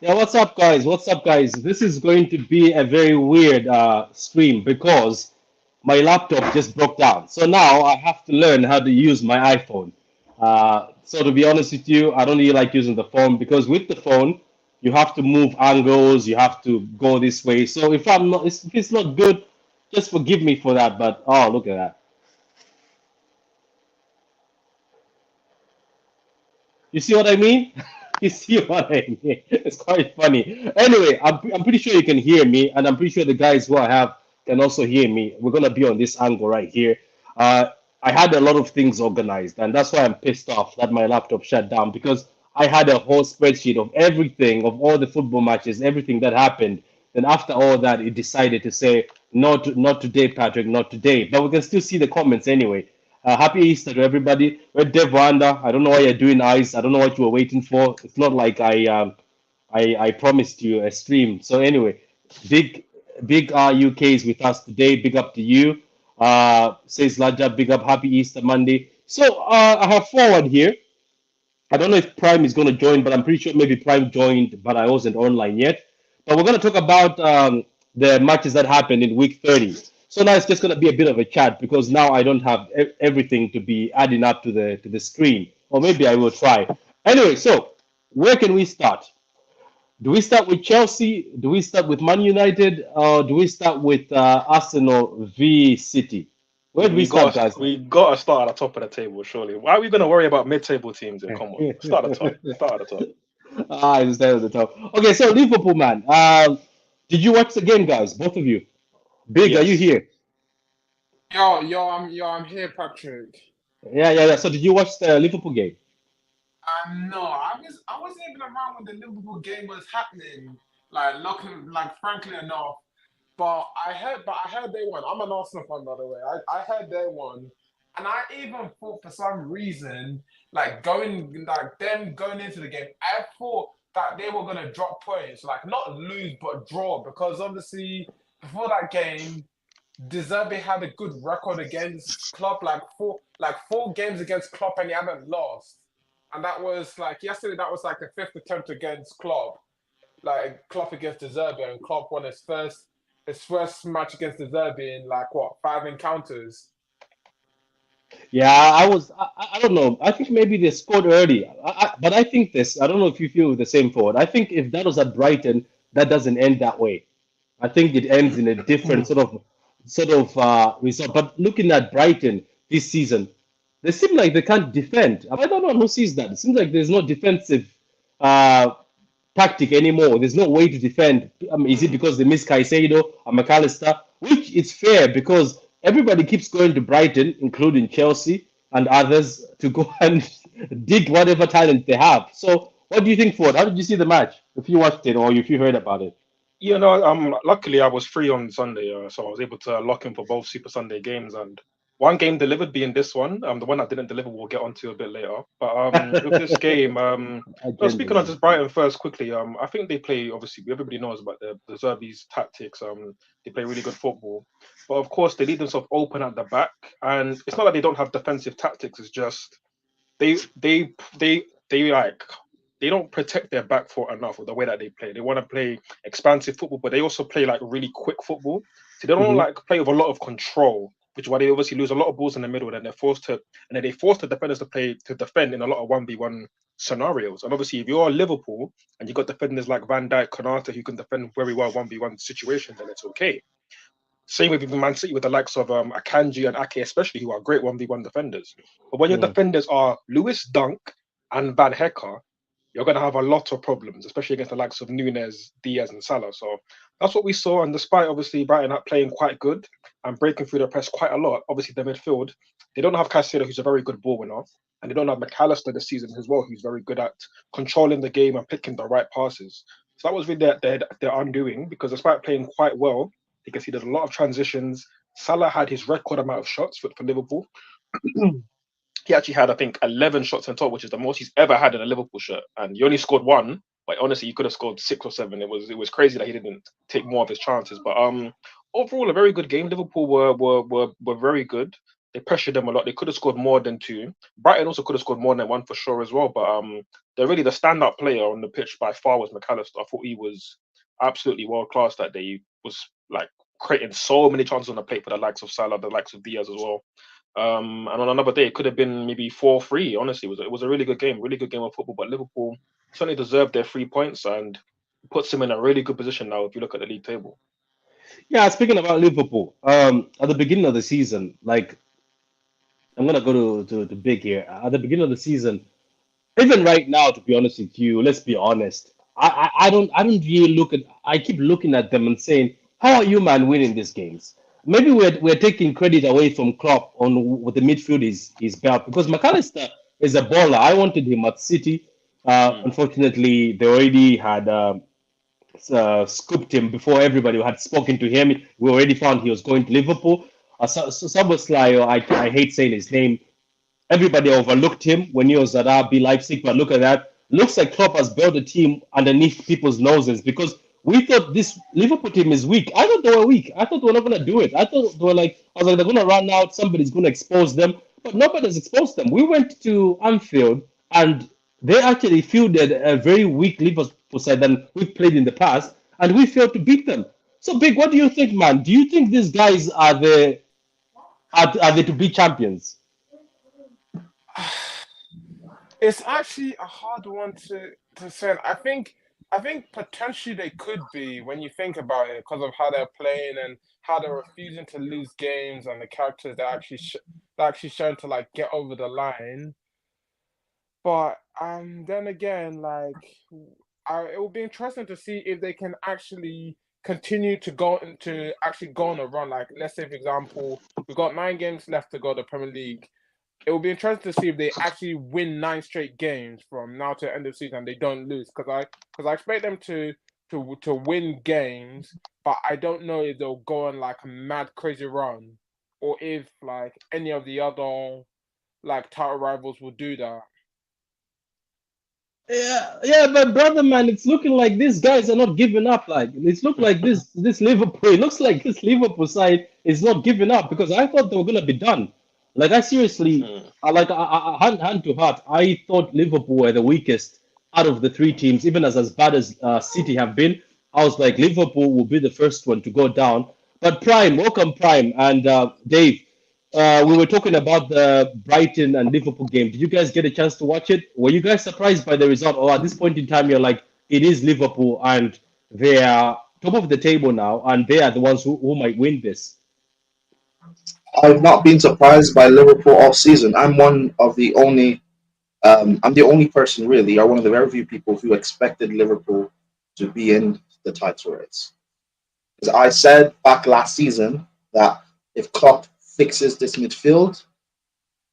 Yeah, what's up, guys? What's up, guys? This is going to be a very weird stream because my laptop just broke down. So now I have to learn how to use my iPhone. So to be honest with you, I don't really like using the phone because with the phone, you have to move angles, you have to go this way. So if it's not good, just forgive me for that. But oh, look at that. You see what I mean? You see what I mean? It's quite funny. Anyway, I'm pretty sure you can hear me, and I'm pretty sure the guys who I have can also hear me. We're gonna be on this angle right here. Uh, I had a lot of things organized, and that's why I'm pissed off that my laptop shut down because I had a whole spreadsheet of everything, of all the football matches, everything that happened. Then after all that, it decided to say, "No, not today, Patrick, not today." But we can still see the comments anyway. Happy Easter to everybody. We're Dev Wanda. I don't know why you're doing eyes. I don't know what you were waiting for. It's not like I promised you a stream. So anyway, big big UK is with us today. Big up to you. Says Laja. Big up. Happy Easter Monday. So I have forward here. I don't know if Prime is going to join, but I'm pretty sure maybe Prime joined, but I wasn't online yet. But we're going to talk about the matches that happened in week 30. So now it's just going to be a bit of a chat because now I don't have everything to be adding up to the screen, or maybe I will try. Anyway, so where can we start? Do we start with Chelsea? Do we start with Man United? Or do we start with Arsenal v City? Where do we We start, got guys? we got to start at the top of the table, surely. Why are we going to worry about mid-table teams? Here? Come on, start at the top. Start at the top. I understand at the top. Okay, so Liverpool, man. Did you watch the game, guys? Both of you. Big, are you Yes. here? I'm here, Patrick. Yeah. So did you watch the Liverpool game? No, I wasn't even around when the Liverpool game was happening. Frankly enough, but I heard they won. I'm an Arsenal fan, by the way. I heard they won, and I even thought for some reason, them going into the game, I thought that they were gonna drop points, like not lose but draw, because obviously before that game. Deserve had a good record against Klopp, like four games against Klopp, and he haven't lost. And that was like yesterday. That was like the fifth attempt against Klopp, like Klopp against De Zerbi, and Klopp won his first match against De Zerbi in like what 5 encounters. Yeah, I don't know. I think maybe they scored early. But I think this. I don't know if you feel the same forward. I think if that was at Brighton, that doesn't end that way. I think it ends in a different sort of result. But looking at Brighton this season, they seem like they can't defend. I don't know who sees that. It seems like there's no defensive uh, tactic anymore. There's no way to defend. Is it because they miss Caicedo or McAllister? Which is fair because everybody keeps going to Brighton, including Chelsea and others, to go and dig whatever talent they have. So, what do you think, Ford? How did you see the match? If you watched it or if you heard about it? Luckily I was free on Sunday, so I was able to lock in for both Super Sunday games, and one game delivered being this one. The one that didn't deliver we'll get onto a bit later. But with this game, no, speaking Agendas. on just Brighton first quickly, I think they play, obviously everybody knows about the Zerbi's tactics. They play really good football, but of course they leave themselves open at the back, and it's not that they don't have defensive tactics. It's just they they they like they don't protect their back foot enough with the way that they play. They want to play expansive football, but they also play like really quick football. So they don't Hmm. like play with a lot of control, which is why they obviously lose a lot of balls in the middle. And then they force the defenders to play to defend in a lot of 1v1 scenarios. And obviously, if you're Liverpool and you got defenders like Van Dijk, Konate who can defend very well 1v1 situations, then it's okay. Same with even Man City with the likes of Akanji and Ake, especially, who are great 1v1 defenders. But when your Yeah. defenders are Lewis Dunk and Van Hecke, you're going to have a lot of problems, especially against the likes of Nunes, Diaz, and Salah. So that's what we saw. And despite obviously Brighton not playing quite good and breaking through the press quite a lot, obviously the midfield, they don't have Caicedo, who's a very good ball winner. And they don't have McAllister this season as well, who's very good at controlling the game and picking the right passes. So that was really their undoing because despite playing quite well, you can see there's a lot of transitions. Salah had his record amount of shots for Liverpool. He actually had, I think, 11 shots on top, which is the most he's ever had in a Liverpool shirt. And he only scored one. But honestly, he could have scored 6 or 7. It was crazy that he didn't take more of his chances. But overall, a very good game. Liverpool were very good. They pressured them a lot. They could have scored more than two. Brighton also could have scored more than one for sure as well. But the standout player on the pitch by far was McAllister. I thought he was absolutely world class that day. He was like creating so many chances on the plate for the likes of Salah, the likes of Diaz as well. And on another day, it could have been maybe 4-3. Honestly, it was a really good game of football. But Liverpool certainly deserved their 3 points and puts them in a really good position now if you look at the league table. Yeah, speaking about Liverpool, at the beginning of the season, like I'm gonna go to big here. At the beginning of the season, even right now, to be honest with you, let's be honest. I don't really look at. I keep looking at them and saying, how are you man winning these games? Maybe we're taking credit away from Klopp on what the midfield is belt because McAllister is a baller. I wanted him at City. Mm. Unfortunately, they already had scooped him before everybody had spoken to him. We already found he was going to Liverpool. Saboslai, I hate saying his name. Everybody overlooked him when he was at RB Leipzig, but look at that. Looks like Klopp has built a team underneath people's noses because we thought this Liverpool team is weak. I thought they were weak. I thought they were not going to do it. I thought they were like, I was like, they're going to run out. Somebody's going to expose them. But nobody's exposed them. We went to Anfield and they actually fielded a very weak Liverpool side than we've played in the past, and we failed to beat them. So, Big, what do you think, man? Do you think these guys are they to be champions? It's actually a hard one to say. I think potentially they could be when you think about it because of how they're playing and how they're refusing to lose games and the characters they're actually showing to like get over the line. But then again, like it will be interesting to see if they can actually continue to actually go on a run. Like let's say, for example, we've got 9 games left to go the Premier League. It will be interesting to see if they actually win 9 straight games from now to the end of the season and they don't lose. Because I expect them to win games, but I don't know if they'll go on like a mad crazy run or if like any of the other like title rivals will do that. Yeah, yeah, but brother, man, it's looking like these guys are not giving up. Like it's look like this Liverpool. It looks like this Liverpool side is not giving up because I thought they were gonna be done. Like I seriously, Mm. hand to heart, I thought Liverpool were the weakest out of the three teams, even as bad as City have been. I was like Liverpool will be the first one to go down. But Prime, welcome Prime, and Dave. We were talking about the Brighton and Liverpool game. Did you guys get a chance to watch it? Were you guys surprised by the result, or at this point in time, you're like, it is Liverpool and they are top of the table now, and they are the ones who might win this? I've not been surprised by Liverpool all season. I'm the only person really, or one of the very few people who expected Liverpool to be in the title race. Because I said back last season that if Klopp fixes this midfield,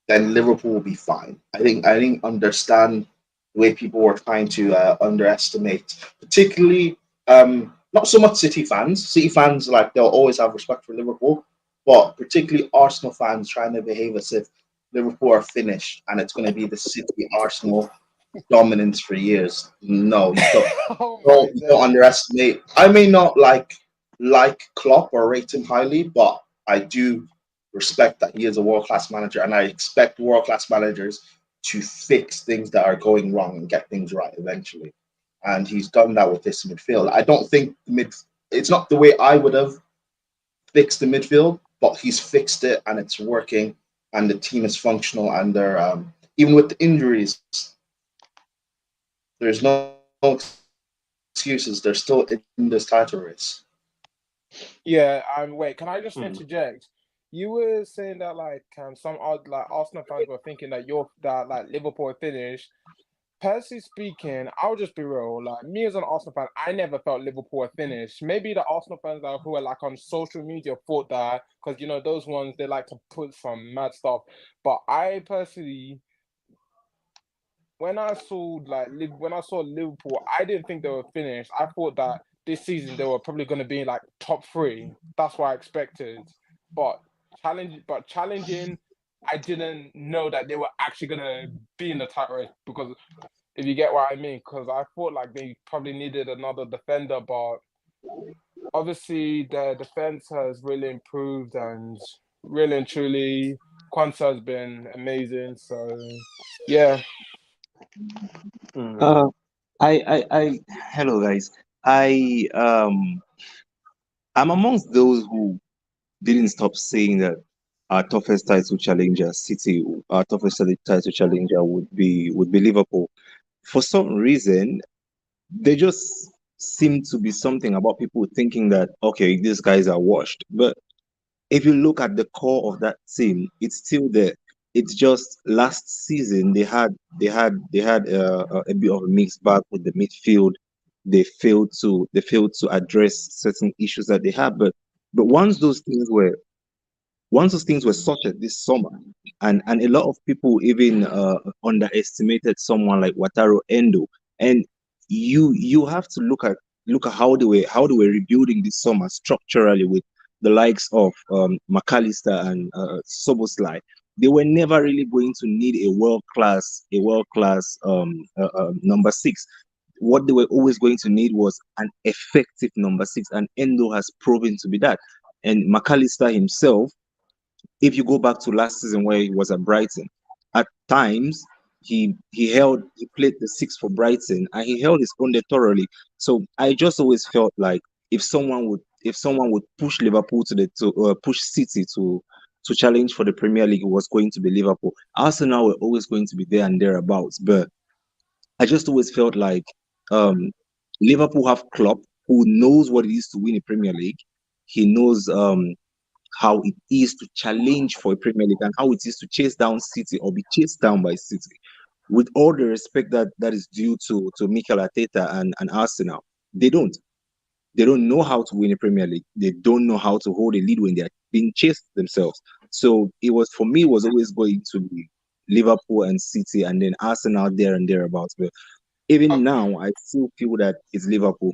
then Liverpool will be fine. I didn't understand the way people were trying to underestimate, particularly not so much City fans. City fans like they'll always have respect for Liverpool, but particularly Arsenal fans trying to behave as if Liverpool are finished and it's going to be the City Arsenal dominance for years. No, Oh my you don't days. underestimate. I may not like Klopp or rate him highly, but I do respect that he is a world class manager, and I expect world class managers to fix things that are going wrong and get things right eventually. And he's done that with this midfield. I don't think it's not the way I would have fixed the midfield, but he's fixed it and it's working, and the team is functional. And they're even with the injuries, there's no excuses. They're still in this title race. Yeah, wait, can I just Mm. interject? You were saying that like some odd like Arsenal fans were thinking that like Liverpool had finished. Personally speaking, I'll just be real. Like me as an Arsenal fan, I never felt Liverpool had finished. Maybe the Arsenal fans who are like on social media thought that because you know those ones they like to put some mad stuff. But I personally, when I saw Liverpool, I didn't think they were finished. I thought that this season they were probably going to be in like top three. That's what I expected. But challenging, I didn't know that they were actually going to be in the title race because if you get what I mean, because I thought like they probably needed another defender, but obviously their defense has really improved and really and truly. Kwanzaa has been amazing. So yeah, Mm. Uh, hello guys. I um, I'm amongst those who didn't stop saying that our toughest title challenger, City, our toughest title challenger would be Liverpool. For some reason, they just seem to be something about people thinking that okay, these guys are washed. But if you look at the core of that team, it's still there. It's just last season they had a bit of a mixed bag with the midfield. They failed to address certain issues that they had. But once those things were sorted this summer, and a lot of people even underestimated someone like Wataru Endo, and you have to look at how they were rebuilding this summer structurally with the likes of McAllister and Soboslai. They were never really going to need a world class number six. What they were always going to need was an effective number six, and Endo has proven to be that. And McAllister himself, if you go back to last season where he was at Brighton, at times he played the six for Brighton and he held his own there thoroughly. So I just always felt like if someone would push Liverpool to push City to challenge for the Premier League, it was going to be Liverpool. Arsenal were always going to be there and thereabouts, but I just always felt like um, Liverpool have Klopp who knows what it is to win a Premier League. He knows how it is to challenge for a Premier League and how it is to chase down City or be chased down by City. With all the respect that is due to Mikel Arteta and Arsenal, they don't. They don't know how to win a Premier League. They don't know how to hold a lead when they're being chased themselves. So it was for me it was always going to be Liverpool and City and then Arsenal there and thereabouts. But even um, now, I still feel that it's Liverpool.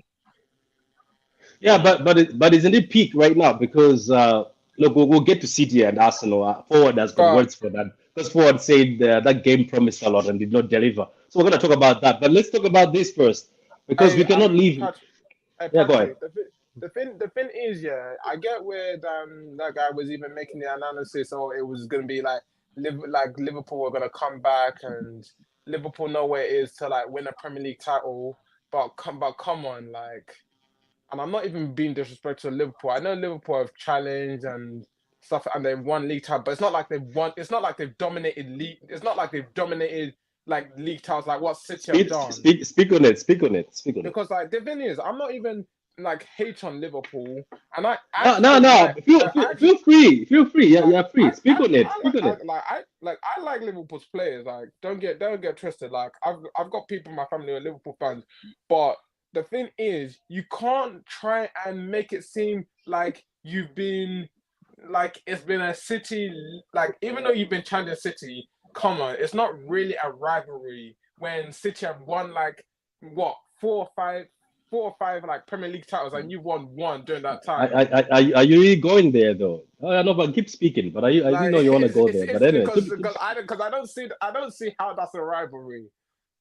Yeah, but isn't it peak right now? Because look, we'll get to City and Arsenal. Forward has got but words for that. Because Forward said that game promised a lot and did not deliver. So we're going to talk about that. But let's talk about this first because we I cannot leave. Patrick, hey Yeah, go ahead. Patrick, the thing is, yeah, I get where that guy was even making the analysis, or it was gonna be like Liverpool were gonna come back and Liverpool know where it is to like win a Premier League title, but come on, like, and I'm not even being disrespectful to Liverpool. I know Liverpool have challenged and stuff, and they've won league titles, but it's not like they've won. It's not like they've dominated league. It's not like they've dominated like league titles like what City have done. Speak on it. Speak on it. Speak on it. Because like the thing is, I'm not even like hate on Liverpool, and I No, no, actually no. like Feel, I feel, actually feel free. Feel free. Yeah, like you're free. Speak on it. Speak on it. I like Liverpool's players. Like don't get twisted. Like I've got people in my family who are Liverpool fans, but the thing is, you can't try and make it seem like you've been like it's been a City, like even though you've been challenging City. Come on, it's not really a rivalry when City have won like what four or five like Premier League titles, and you've won one during that time. Are you really going there though? I know, but keep speaking. But I didn't Like know you want to go there. But it's anyway, because I don't see how that's a rivalry.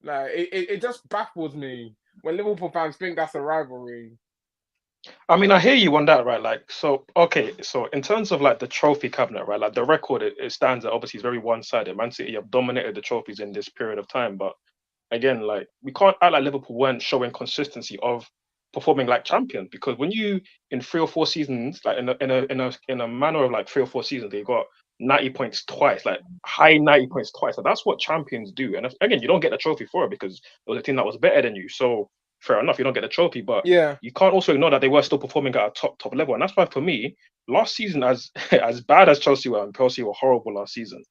Like it just baffles me when Liverpool fans think that's a rivalry. I mean, I hear you on that, right? Like, so okay, so in terms of like the trophy cabinet, right? Like the record, it stands that obviously is very one-sided. Man City have dominated the trophies in this period of time, but again, like we can't act like Liverpool weren't showing consistency of performing like champions because when you in 3 or 4 seasons, like in a manner of like 3 or 4 seasons, they got 90 points twice, like high 90 points twice. So that's what champions do. And again, you don't get the trophy for it because it was a team that was better than you. So fair enough, you don't get the trophy, but Yeah, you can't also ignore that they were still performing at a top level. And that's why for me, last season, as as bad as Chelsea were, and Chelsea were horrible last season,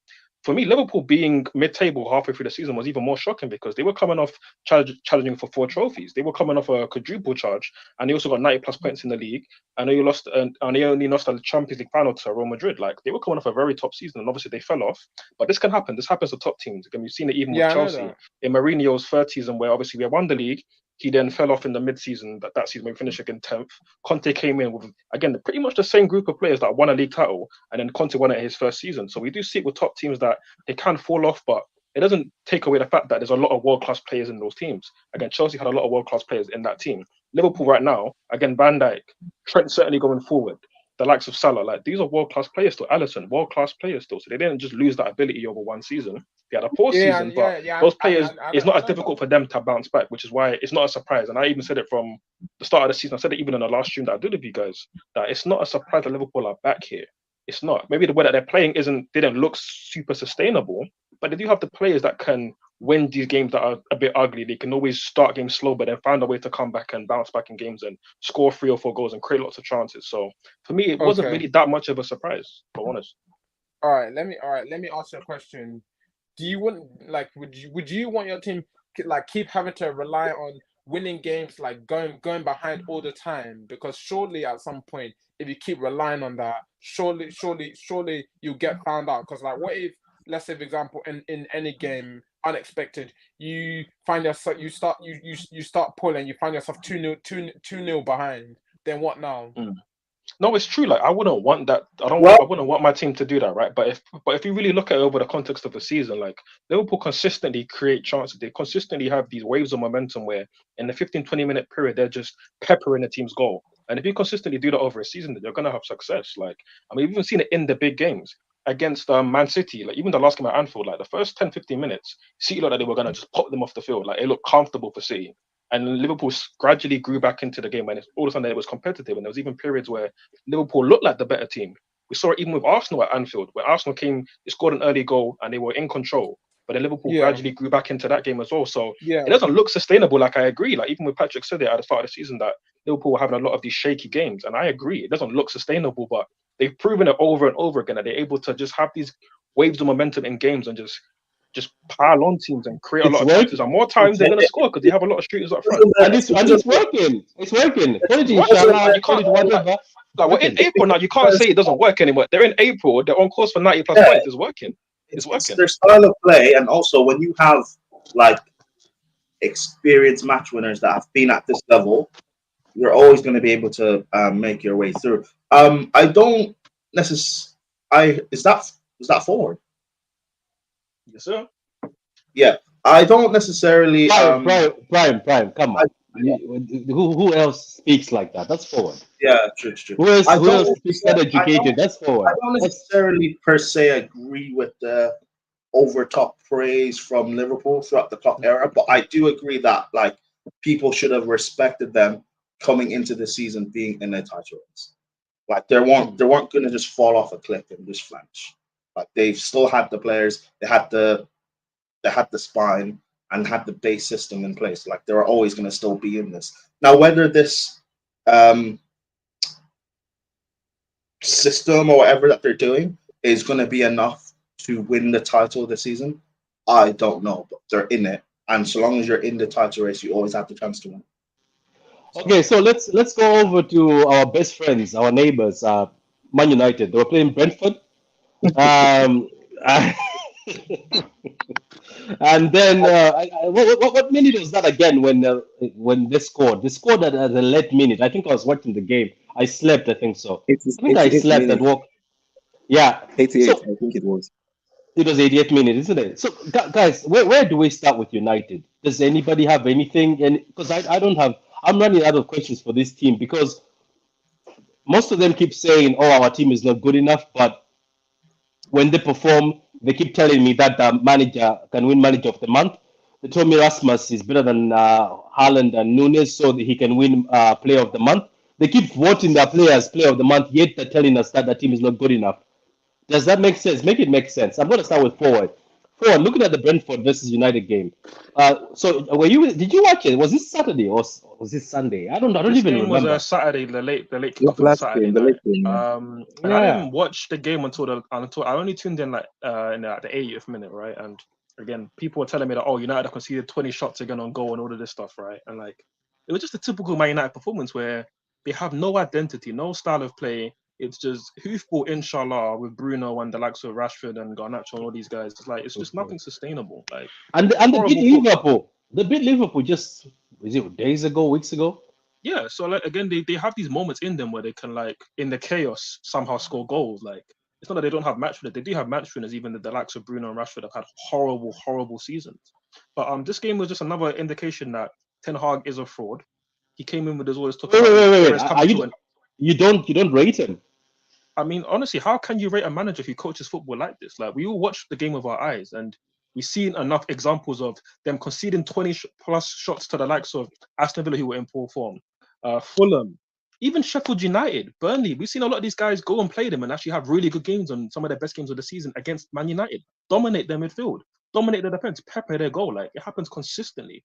for me, Liverpool being mid-table halfway through the season was even more shocking because they were coming off challenging for 4 trophies. They were coming off a quadruple charge, and they also got 90 plus points in the league. And they lost, and they only lost at the Champions League final to Real Madrid. Like they were coming off a very top season, and obviously they fell off. But this can happen. This happens to top teams. Again, we've seen it even with yeah, I know Chelsea that. in Mourinho's third season, where obviously we won the league. He then fell off in the mid-season. That season we finished again 10th. Conte came in with again pretty much the same group of players that won a league title, and then Conte won it in his first season. So we do see it with top teams that they can fall off, but it doesn't take away the fact that there's a lot of world class players in those teams. Again, Chelsea had a lot of world class players in that team. Liverpool right now, again, Van Dijk, Trent certainly going forward. the likes of Salah, like these are world-class players still. Alisson, world-class players still. So they didn't just lose that ability over one season. They had a poor Yeah, season, and but yeah, those players, it's not I as know difficult for them to bounce back, which is why it's not a surprise. And I even said it from the start of the season. I said it even in the last stream that I did with you guys, that it's not a surprise that Liverpool are back here. It's not. Maybe the way that they're playing didn't look super sustainable, but they do have the players that can win these games that are a bit ugly. They can always start games slow, but then find a way to come back and bounce back in games and score 3 or 4 goals and create lots of chances. So for me, it wasn't Okay. really that much of a surprise, if I'm honest. All right, let me ask you a question. Do you want would you want your team like keep having to rely on winning games, like going behind all the time? Because surely at some point, if you keep relying on that, surely you'll get found out. Because like, what if, let's say for example, in any game, unexpected, you find yourself you start pulling, you find yourself 2-0 behind. Then what now? No, it's true. Like I wouldn't want that. Well- I wouldn't want my team to do that, right? But if you really look at it over the context of the season, like Liverpool consistently create chances. They consistently have these waves of momentum where in the 15-20 minute period they're just peppering the team's goal. And if you consistently do that over a season, then you're gonna have success. Like I mean, we've even seen it in the big games against Man City. Like even the last game at Anfield, like the first 10-15 minutes, City looked like they were gonna just pop them off the field. Like it looked comfortable for City. And Liverpool gradually grew back into the game, and all of a sudden it was competitive. And there was even periods where Liverpool looked like the better team. We saw it even with Arsenal at Anfield, where Arsenal came, they scored an early goal, and they were in control. But then Liverpool gradually grew back into that game as well. So it doesn't look sustainable. Like I agree. Like even with Patrick said it at the start of the season that Liverpool were having a lot of these shaky games, and I agree. It doesn't look sustainable, but they've proven it over and over again that they're able to just have these waves of momentum in games and just pile on teams and create a lot of chances. And more times they're going to score because they have a lot of shooters up front. And it's working. It's working. Call it inshallah, call it whatever. Like we're in April now. You can't say it doesn't work anymore. They're in April. They're on course for 90+ points. It's working. It's working. It's their style of play, and also when you have like experienced match winners that have been at this level, you're always going to be able to make your way through. I don't necessarily. Is that forward? Yes, sir. Yeah, I don't necessarily. Prime. Come on. Who else speaks like that? That's forward. Yeah, true. Who else speaks that educated? That's forward. I don't necessarily per se agree with the overtop praise from Liverpool throughout the Klopp era, but I do agree that like people should have respected them coming into the season being in their title race. Like they weren't going to just fall off a cliff and just flinch. Like they've still had the players, they had the spine and had the base system in place. Like they're always going to still be in this. Now, whether this system or whatever that they're doing is going to be enough to win the title this season, I don't know. But they're in it, and so long as you're in the title race, you always have the chance to win. Okay, so let's go over to our best friends, our neighbors, Man United. They were playing Brentford. And then what minute was that again when they scored? They scored at the late minute. I think I was watching the game. I slept, I think so. I think I slept and woke. Yeah. 88, So I think it was. it was 88th minute, isn't it? So guys, where do we start with United? Does anybody have anything? And because I don't have, I'm running out of questions for this team because most of them keep saying, "Oh, our team is not good enough," but when they perform, they keep telling me that the manager can win Manager of the Month. They told me Rasmus is better than Haaland and Nunes, so that he can win Player of the Month. They keep voting their players Player of the Month, yet they're telling us that the team is not good enough. Does that make sense? Make it make sense. I'm going to start with forward. Forward, looking at the Brentford versus United game. So, did you watch it? Was this Saturday or was this Sunday? I don't This even game remember. was Saturday, the late kickoff on Last Saturday game, the night. late game. And I didn't watch the game until I only tuned in like in the 80th minute, right? And again, people were telling me that United have conceded 20 shots again on goal and all of this stuff, right? And like it was just a typical Man United performance where they have no identity, no style of play. It's just hoofball, inshallah, with Bruno and the likes of Rashford and Garnacho and all these guys. It's like it's just nothing sustainable. Like And they beat Liverpool. They beat Liverpool just days ago, weeks ago. Yeah, so like again, they have these moments in them where they can like in the chaos somehow score goals. Like it's not that they don't have match winners; they do have match winners. Even the likes of Bruno and Rashford have had horrible seasons. But this game was just another indication that Ten Hag is a fraud. He came in with his always talk about Wait. You don't rate him. I mean, honestly, how can you rate a manager who coaches football like this? Like, we all watch the game with our eyes, and we've seen enough examples of them conceding 20 plus shots to the likes of Aston Villa, who were in poor form, Fulham, even Sheffield United, Burnley. We've seen a lot of these guys go and play them and actually have really good games on some of their best games of the season against Man United, dominate their midfield, dominate the defense, pepper their goal. Like, it happens consistently.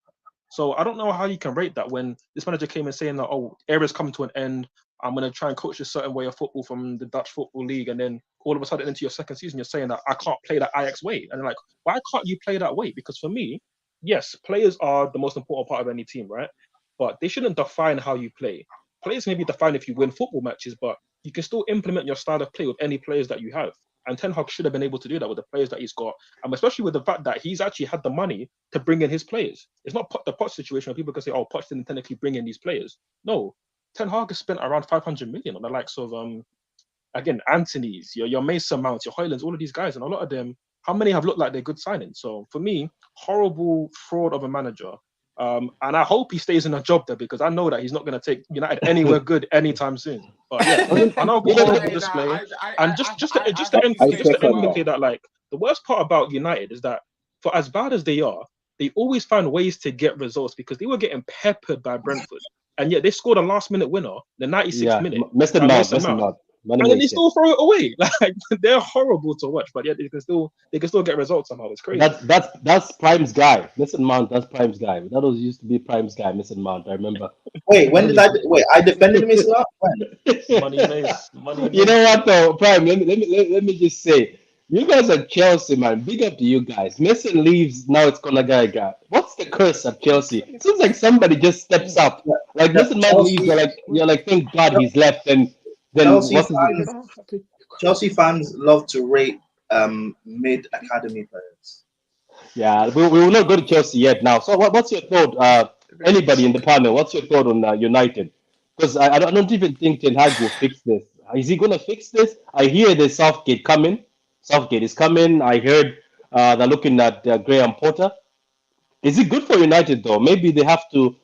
So I don't know how you can rate that when this manager came and saying that, oh, era's coming to an end. I'm going to try and coach a certain way of football from the Dutch Football League. And then all of a sudden into your second season, you're saying that I can't play that Ajax way. And they're like, why can't you play that way? Because for me, yes, players are the most important part of any team, right? But they shouldn't define how you play. Players may be defined if you win football matches, but you can still implement your style of play with any players that you have. And Ten Hag should have been able to do that with the players that he's got, and especially with the fact that he's actually had the money to bring in his players. It's not the Poch situation where people can say, "Oh, Poch didn't technically bring in these players." No, Ten Hag has spent around 500 million on the likes of again Anthony's, your Mason Mounts, your Hoylands, all of these guys, and a lot of them, how many have looked like they're good signings? So for me, horrible fraud of a manager. And I hope he stays in a job there because I know that he's not going to take United anywhere good anytime soon. But yeah, another horrible display. And just to implicate that, like, the worst part about United is that for as bad as they are, they always find ways to get results because they were getting peppered by Brentford, and yet they scored a last-minute winner, the 96th minute. Mason Mount. And then they still throw it away. Like, they're horrible to watch, but yet they can still get results somehow. It's crazy. That's Prime's guy, Mason Mount. That's Prime's guy. That was used to be Prime's guy, Mason Mount. I remember. Wait, when did I defended Mason Mount? When? Money. You know what though, Prime? Let me just say, you guys are Chelsea, man. Big up to you guys. Mason leaves, now it's Konagaiga. What's the curse at Chelsea? It seems like somebody just steps up. Like Mason Mount leaves, you're like, thank God he's left. And then Chelsea fans love to rate mid academy players. Yeah, we will not go to Chelsea yet now. So what's your thought? Anybody in the panel, what's your thought on United? Because I don't even think Ten Hag will fix this. Is he going to fix this? I hear there's Southgate coming. Southgate is coming. I heard they're looking at Graham Potter. Is it good for United though? Maybe they have to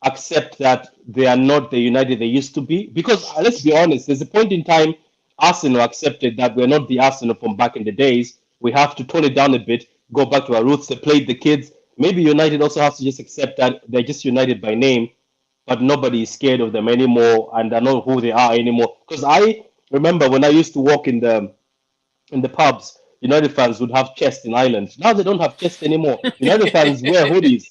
accept that they are not the United they used to be. Because let's be honest, there's a point in time Arsenal accepted that we're not the Arsenal from back in the days. We have to tone it down a bit, go back to our roots. They played the kids. Maybe United also has to just accept that they're just United by name, but nobody is scared of them anymore, and they know who they are anymore. Because I remember when I used to walk in the pubs, United fans would have chest in Ireland. Now they don't have chest anymore. United fans wear hoodies.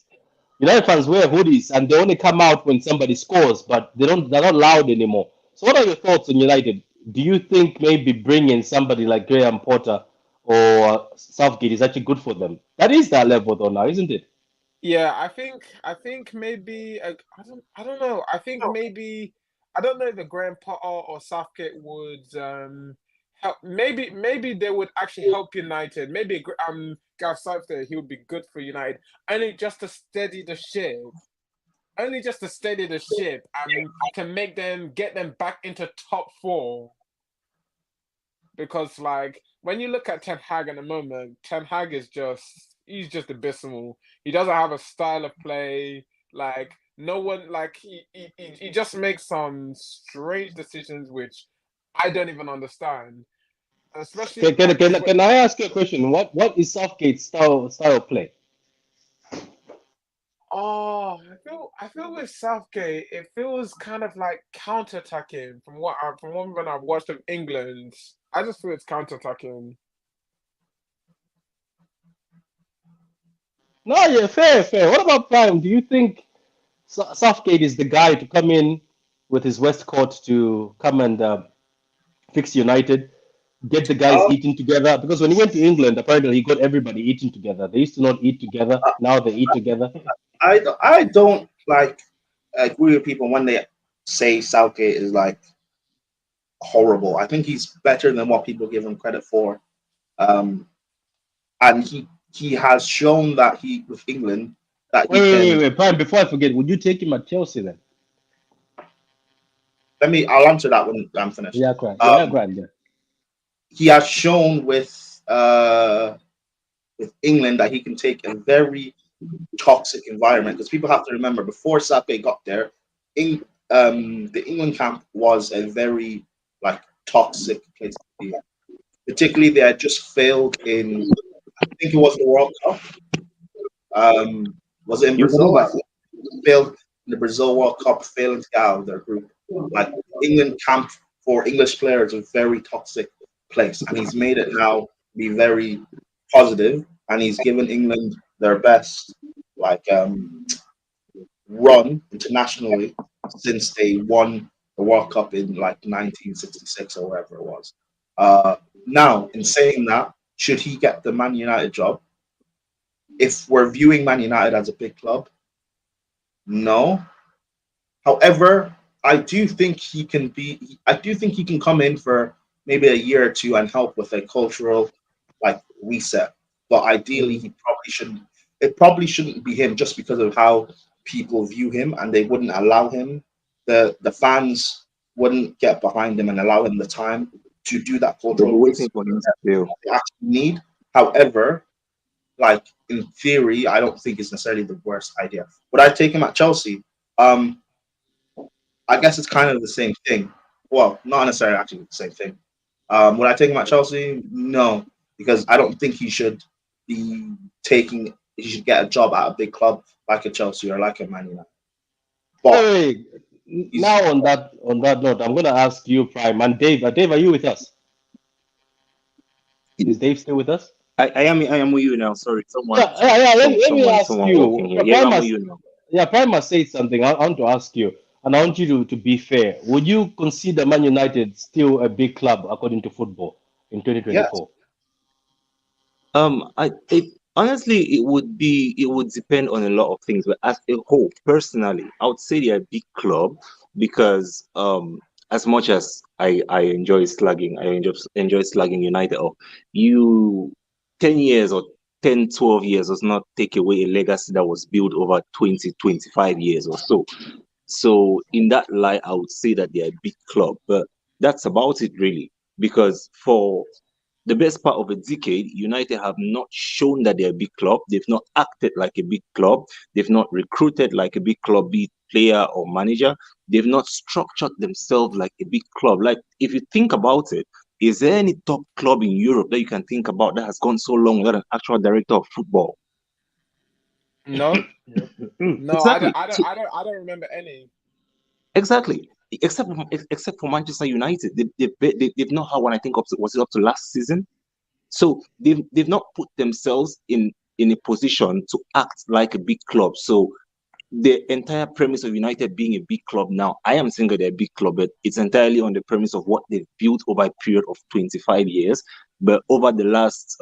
United fans wear hoodies, and they only come out when somebody scores, but they're not loud anymore. So what are your thoughts on United? Do you think maybe bringing somebody like Graham Potter or Southgate is actually good for them? That is that level though now, isn't it? Yeah, I think maybe I don't know. I think maybe I don't know if the Graham Potter or Southgate would help. Maybe they would actually help United. Maybe Gareth Southgate, he would be good for United, only just to steady the ship. Only just to steady the ship and to get them back into top four. Because like when you look at Ten Hag at the moment, Ten Hag he's just abysmal. He doesn't have a style of play. Like no one, like he just makes some strange decisions which I don't even understand. Especially Can I ask you a question? What is Southgate's style of play? Oh, I feel with Southgate, it feels kind of like counter-attacking from when I've watched of England. I just feel it's counter-attacking. No, yeah, fair. What about Prime? Do you think Southgate is the guy to come in with his Westcourt to come and fix United, get the guys eating together? Because when he went to England, apparently he got everybody eating together. They used to not eat together. Now they eat together. I don't like agree with people when they say Southgate is like horrible. I think he's better than what people give him credit for, and he has shown that with England that wait, Prime. Before I forget, would you take him at Chelsea then? I'll answer that when I'm finished. Yeah, correct. Yeah. He has shown with England that he can take a very toxic environment, because people have to remember before Southgate got there, the England camp was a very like toxic place to be in. Particularly, they had just failed in, I think it was the World Cup. Was it in You Brazil? I remember? think failed in the Brazil World Cup, failing to get out of their group. Like England camp for English players is a very toxic place, and he's made it now be very positive, and he's given England their best like run internationally since they won the World Cup in like 1966 or wherever it was. Now, in saying that, should he get the Man United job? If we're viewing Man United as a big club, no. However, I do think he can be. I do think he can come in for maybe a year or two and help with a cultural like reset. But ideally, he probably shouldn't. It probably shouldn't be him just because of how people view him, and they wouldn't allow him. The fans wouldn't get behind him and allow him the time to do that They'll be cultural waiting reset for him to fail. they actually need. However, like in theory, I don't think it's necessarily the worst idea. Would I take him at Chelsea? Um, I guess it's kind of the same thing. Well, not necessarily actually the same thing. Would I take him at Chelsea? No, because I don't think he should be taking. He should get a job at a big club like a Chelsea or like a Man United. But Hey, he's now on that note, I'm gonna ask you, Prime, and Dave. Dave, are you with us? Is Dave still with us? I am with you now. Sorry, Yeah, yeah, yeah. Let me ask someone walking you. here. Yeah, Prime I'm with has, you now. yeah, Prime has said something. I want to ask you, and I want you to be fair. Would you consider Man United still a big club according to football in yes, 2024? I it honestly it would depend on a lot of things, but as a whole, personally, I would say they're a big club because as much as I enjoy slugging United off, you 10 years or 10, 12 years does not take away a legacy that was built over 20, 25 years or so. So in that light, I would say that they're a big club, but that's about it really. Because for the best part of a decade, United have not shown that they're a big club. They've not acted like a big club. They've not recruited like a big club, be it player or manager. They've not structured themselves like a big club. Like, if you think about it, is there any top club in Europe that you can think about that has gone so long without an actual director of football? No, no, Exactly. I don't remember any. Exactly. Except for Manchester United, they've not had one. I think was it up to last season? So they've not put themselves in a position to act like a big club. So the entire premise of United being a big club now, I am saying that they're a big club, but it's entirely on the premise of what they've built over a period of 25 years. But over the last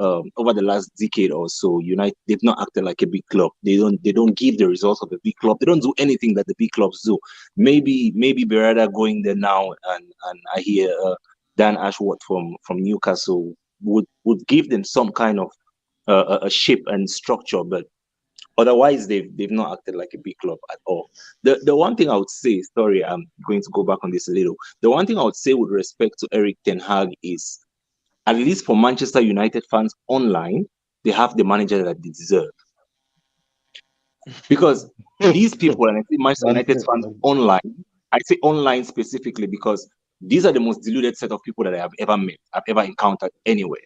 decade or so, United they've not acted like a big club. They don't give the results of a big club. They don't do anything that the big clubs do. Maybe Berada going there now, and I hear Dan Ashworth from Newcastle would give them some kind of a shape and structure, but otherwise, they've not acted like a big club at all. The one thing I would say, sorry, I'm going to go back on this a little. The one thing I would say with respect to Eric Ten Hag is, at least for Manchester United fans online, they have the manager that they deserve. Because these people, and I say Manchester United fans online, I say online specifically because these are the most deluded set of people that I have ever met, I've ever encountered anywhere.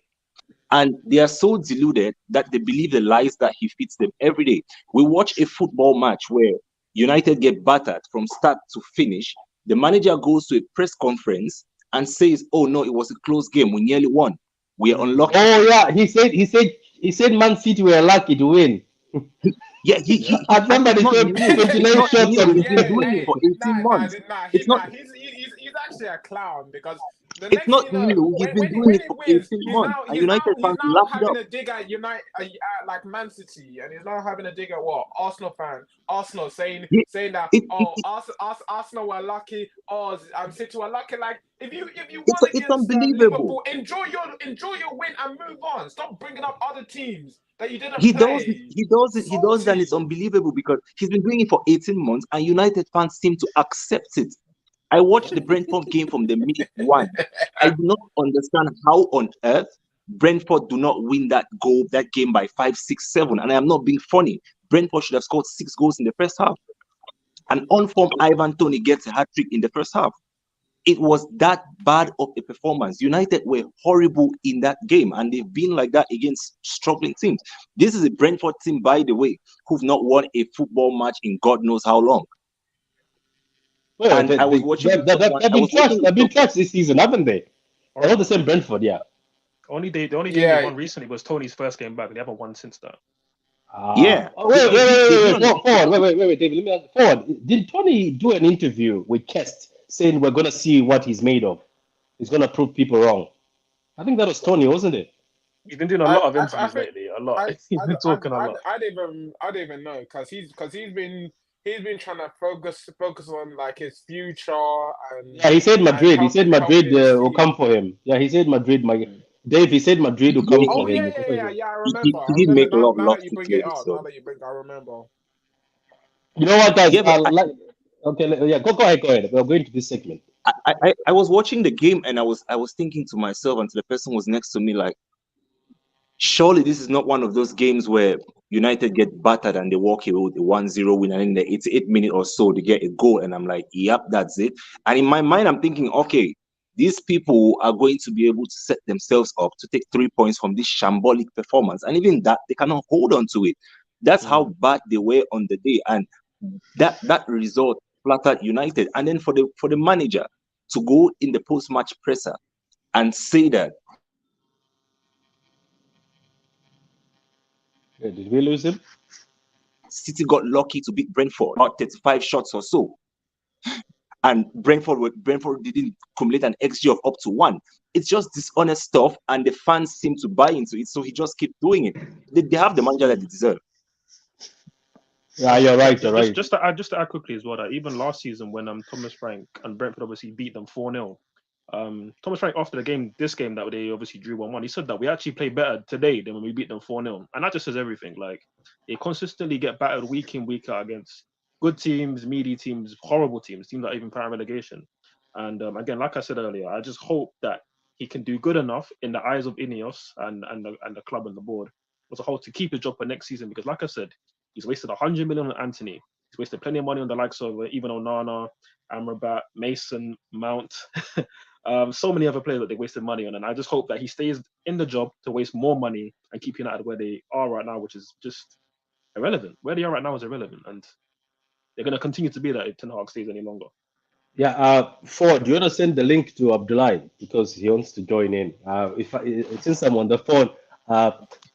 And they are so deluded that they believe the lies that he feeds them every day. We watch a football match where United get battered from start to finish. The manager goes to a press conference and says, "Oh no, it was a close game. We nearly won. We are unlucky." Oh yeah, he said Man City were lucky to win. Yeah, And and somebody showed it's 29 not shots new. on He's been Yeah, doing it hey, for 18 months. It's not he's actually a clown because the it's next not thing you know, new. He's been doing when it he for wins, 18 months. And he's United fans now lap it having up. a dig at United, like Man City, and he's now having a dig at what Arsenal saying Yeah, that it, it, it, Arsenal were lucky, City were lucky. Like if you it's won it's against unbelievable. Liverpool, enjoy your win and move on. Stop bringing up other teams that you didn't He does it. play. He does it. He does it, and it's Salty. unbelievable because he's been doing it for 18 months, and United fans seem to accept it. I watched the Brentford game from the minute one. I do not understand how on earth Brentford do not win that game by 5, 6, 7. And I am not being funny. Brentford should have scored 6 goals in the first half. An unformed Ivan Toney gets a hat trick in the first half. It was that bad of a performance. United were horrible in that game, and they've been like that against struggling teams. This is a Brentford team, by the way, who've not won a football match in God knows how long. Well, And I was watching with someone. they've I been was watching trashed. with They've been someone. trashed this season, haven't they? They're all the same Brentford, yeah. The only game they Yeah, won recently was Tony's first game back. They haven't won since that. Ah, Yeah, oh, wait, they've wait, been, wait, they've wait, been wait, on a forward, forward, wait, David. Let me ask, forward. Did Tony do an interview with Kest saying we're gonna see what he's made of? He's gonna prove people wrong. I think that was Tony, wasn't it? He's been doing a I, lot of I interviews think lately. A lot. I, He's been talking a lot. I didn't even know because he's been trying to focus on like his future Yeah, he said and Madrid. He said helping Madrid his will team. come for him. Yeah, he said Madrid. Dave, he said Madrid will come yeah, Oh for yeah, him. yeah, yeah, yeah. I he, remember. he I did remember make a now. lot of Now that you lofty bring it claims. up, So now that you bring, I remember. You know what, guys? yeah, but Okay, yeah, go ahead, go ahead. We're going to this segment. I was watching the game, and I was thinking to myself, and to the person who was next to me, like, surely this is not one of those games where United get battered and they walk away with a 1-0 win, and in the 88th minute or so they get a goal, and I'm like, yep, that's it. And in my mind, I'm thinking, okay, these people are going to be able to set themselves up to take 3 points from this shambolic performance, and even that they cannot hold on to it. That's how bad they were on the day, and that result flattered United. And then for the manager to go in the post-match presser and say that Yeah, did we lose him? City got lucky to beat Brentford, about 35 shots or so, and Brentford didn't accumulate an XG of up to 1. It's just dishonest stuff, and the fans seem to buy into it, so he just keeps doing it. They have the manager that they deserve. Yeah, you're right. You're right. Just to add quickly as well, that even last season when Thomas Frank and Brentford obviously beat them 4-0, Thomas Frank after the game, this game that they obviously drew 1-1, he said that we actually played better today than when we beat them 4-0, and that just says everything. Like, they consistently get battered week in, week out against good teams, meaty teams, horrible teams that are even part of relegation. And again, like I said earlier, I just hope that he can do good enough in the eyes of Ineos and the club and the board as a whole to keep his job for next season. Because like I said, he's wasted 100 million on Anthony. He's wasted plenty of money on the likes of even Onana, Amrabat, Mason, Mount. So many other players that they wasted money on, and I just hope that he stays in the job to waste more money and keep United where they are right now, which is just irrelevant. Where they are right now is irrelevant, and they're going to continue to be that if Ten Hag stays any longer. Yeah, Ford, do you want to send the link to Abdullah because he wants to join in? Since I'm on the phone,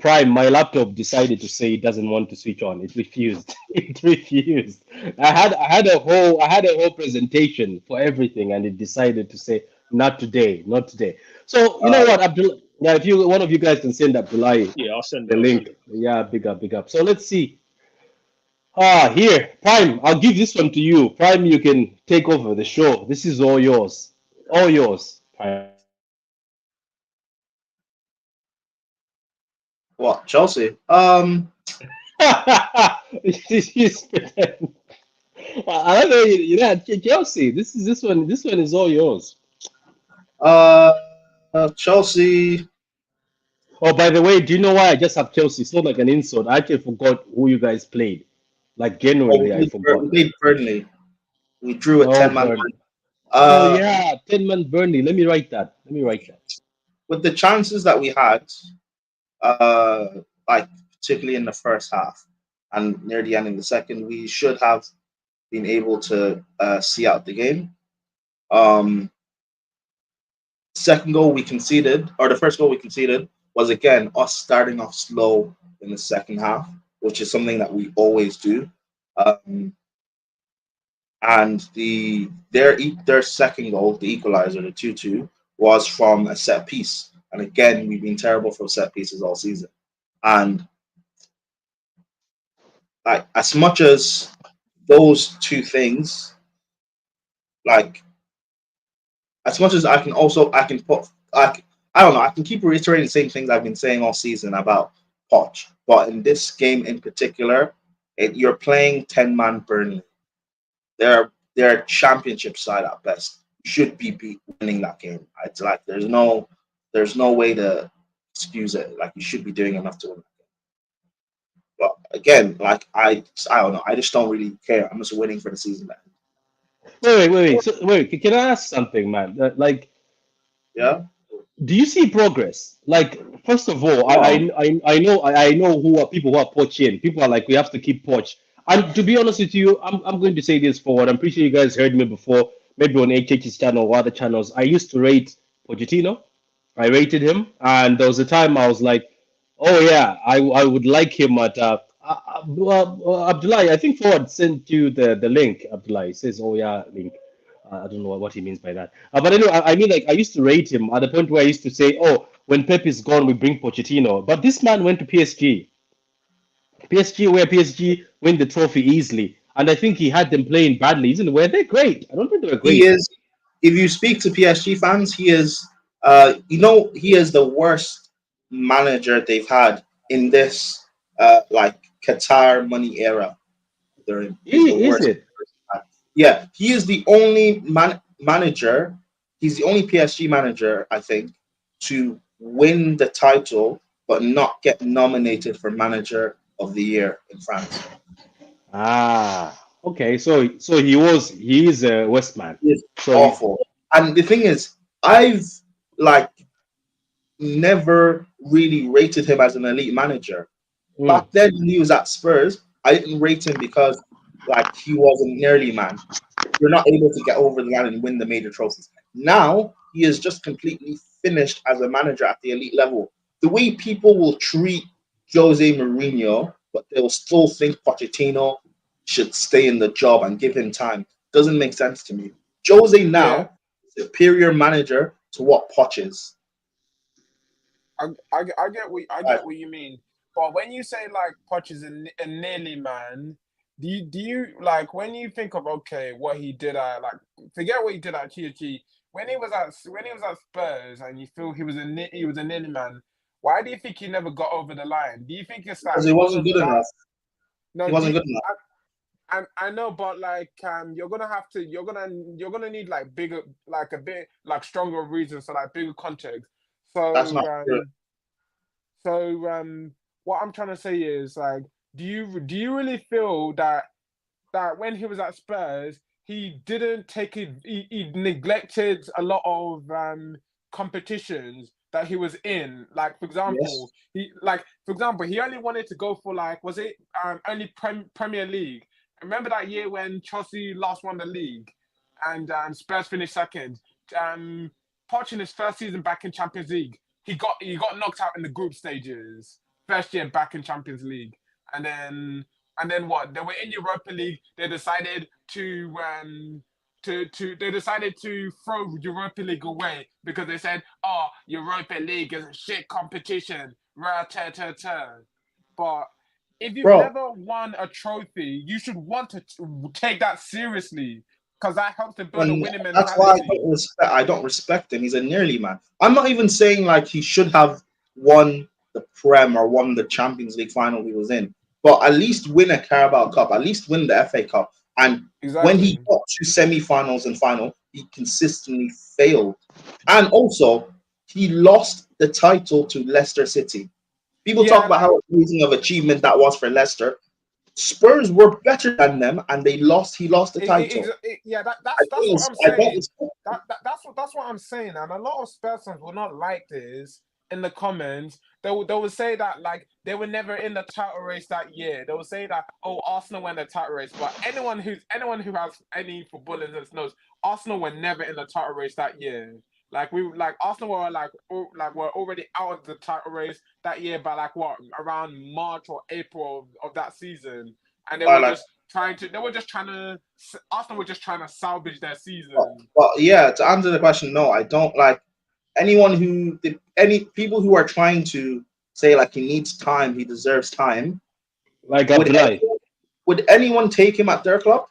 Prime, my laptop decided to say it doesn't want to switch on. It refused. It refused. I had a whole presentation for everything, and it decided to say not today, not today. So you know what, Abdullah? Yeah, if you one of you guys can send Abdullah Yeah, I'll send the it. I'll send link. it. Yeah, big up, big up. So let's see. Here, Prime, I'll give this one to you. Prime, you can take over the show. This is all yours. All yours, Prime. What, Chelsea? He's pretend. I don't know. Chelsea. This one is all yours. Uh, Chelsea. Oh, by the way, do you know why I just have Chelsea? It's not like an insult. I actually forgot who you guys played. Like genuinely, I forgot. We played Burnley. We drew a Oh, 10-man. Burnley. Oh Uh, yeah, 10-man Burnley. Let me write that. Let me write that. with the chances that we had, like particularly in the first half and near the end in the second, we should have been able to see out the game. Second goal we conceded, or the first goal we conceded, was again us starting off slow in the second half, which is something that we always do. And their second goal, the equalizer, the 2-2, was from a set piece. And again, we've been terrible for set pieces all season. And like, as much as those two things, like, as much as I can put, like, I don't know, I can keep reiterating the same things I've been saying all season about Poch. But in this game in particular, you're playing 10-man Burnley. They're a championship side at best. You should be winning that game. It's like there's no way to excuse it. Like, you should be doing enough to win that game. But again, like, I don't know. I just don't really care. I'm just winning for the season. Wait. So, wait, can I ask something, man? Like, Yeah. do you see progress? Like, first of all, No. I know who are people who are poaching. People are like, we have to keep poach. And to be honest with you, I'm going to say this forward. I'm pretty sure you guys heard me before, maybe on HH's channel or other channels. I used to rate Pochettino. I rated him, and there was a time I was like, oh yeah, I would like him at Abdullah. I think Ford sent you the link. Abdullah he says, oh yeah, link. I don't know what he means by that. But anyway, I mean, like, I used to rate him at the point where I used to say, oh, when Pep is gone, we bring Pochettino. But this man went to PSG. PSG, where PSG win the trophy easily. And I think he had them playing badly, isn't it? Were they great? I don't think they were He great. is. If you speak to PSG fans, he is. He is the worst manager they've had in this like Qatar money era. They're in. He's the Is worst. it? Yeah, he is the only manager. He's the only PSG manager, I think, to win the title but not get nominated for Manager of the Year in France. Okay. So he is a Westman. It's So awful. And the thing is, I've like never really rated him as an elite manager. mm, Back then, when he was at Spurs, I didn't rate him because like he was an early man. You're not able to get over the line and win the major trophies. Now he is just completely finished as a manager at the elite level. The way people will treat Jose Mourinho, but they'll still think Pochettino should stay in the job and give him time doesn't make sense to me. Jose Yeah, now is superior manager to what Poch is. I Uh, get what you mean. But when you say like Poch is a nearly man, do you like when you think of okay what he did at like forget what he did at PSG when he was at Spurs and you feel he was a nearly man. Why do you think he never got over the line? Do you think it's like because he because wasn't of good that? enough. He No, wasn't good enough. I know, but like you're gonna have to you're gonna need like bigger like a bit like stronger reasons so like bigger context. That's So not true. what I'm trying to say is like, do you really feel that when he was at Spurs, he didn't take it, he neglected a lot of competitions that he was in. Like Yes. for example, he only wanted to go for like was it only Premier League. Remember that year when Chelsea last won the league and Spurs finished second. Um, Poch in his first season back in Champions League, he got knocked out in the group stages. First year back in Champions League, and then what? They were in Europa League. They decided to they decided to throw Europa League away because they said, "Oh, Europa League is a shit competition." Ra ta ta ta. But if you've Bro, never won a trophy, you should want to take that seriously because that helps to build a and winning that's why mentality. I don't respect him. He's a nearly man. I'm not even saying like he should have won the Prem or won the Champions League final he was in, but at least win a Carabao Cup, at least win the FA Cup. And when he Exactly. got to semi-finals and final, he consistently failed. And also, he lost the title to Leicester City. People talk Yeah, about like how amazing of achievement that was for Leicester. Spurs were better than them, and they lost. He lost the title. yeah, I that's what don't, I'm I don't saying. respect him. That's what I'm saying. And a lot of Spurs fans will not like this in the comments. They will say that like they were never in the title race that year. They will say that oh Arsenal won the title race. But anyone who has any football in this knows Arsenal were never in the title race that year. Like Arsenal were were already out of the title race that year by like what around March or April of that season, and Like, Arsenal were just trying to salvage their but, season. but yeah, to answer the question, no, I don't like anyone any people who are trying to say like he needs time, he deserves time. like Would Abdullah. anyone, would anyone take him at their club?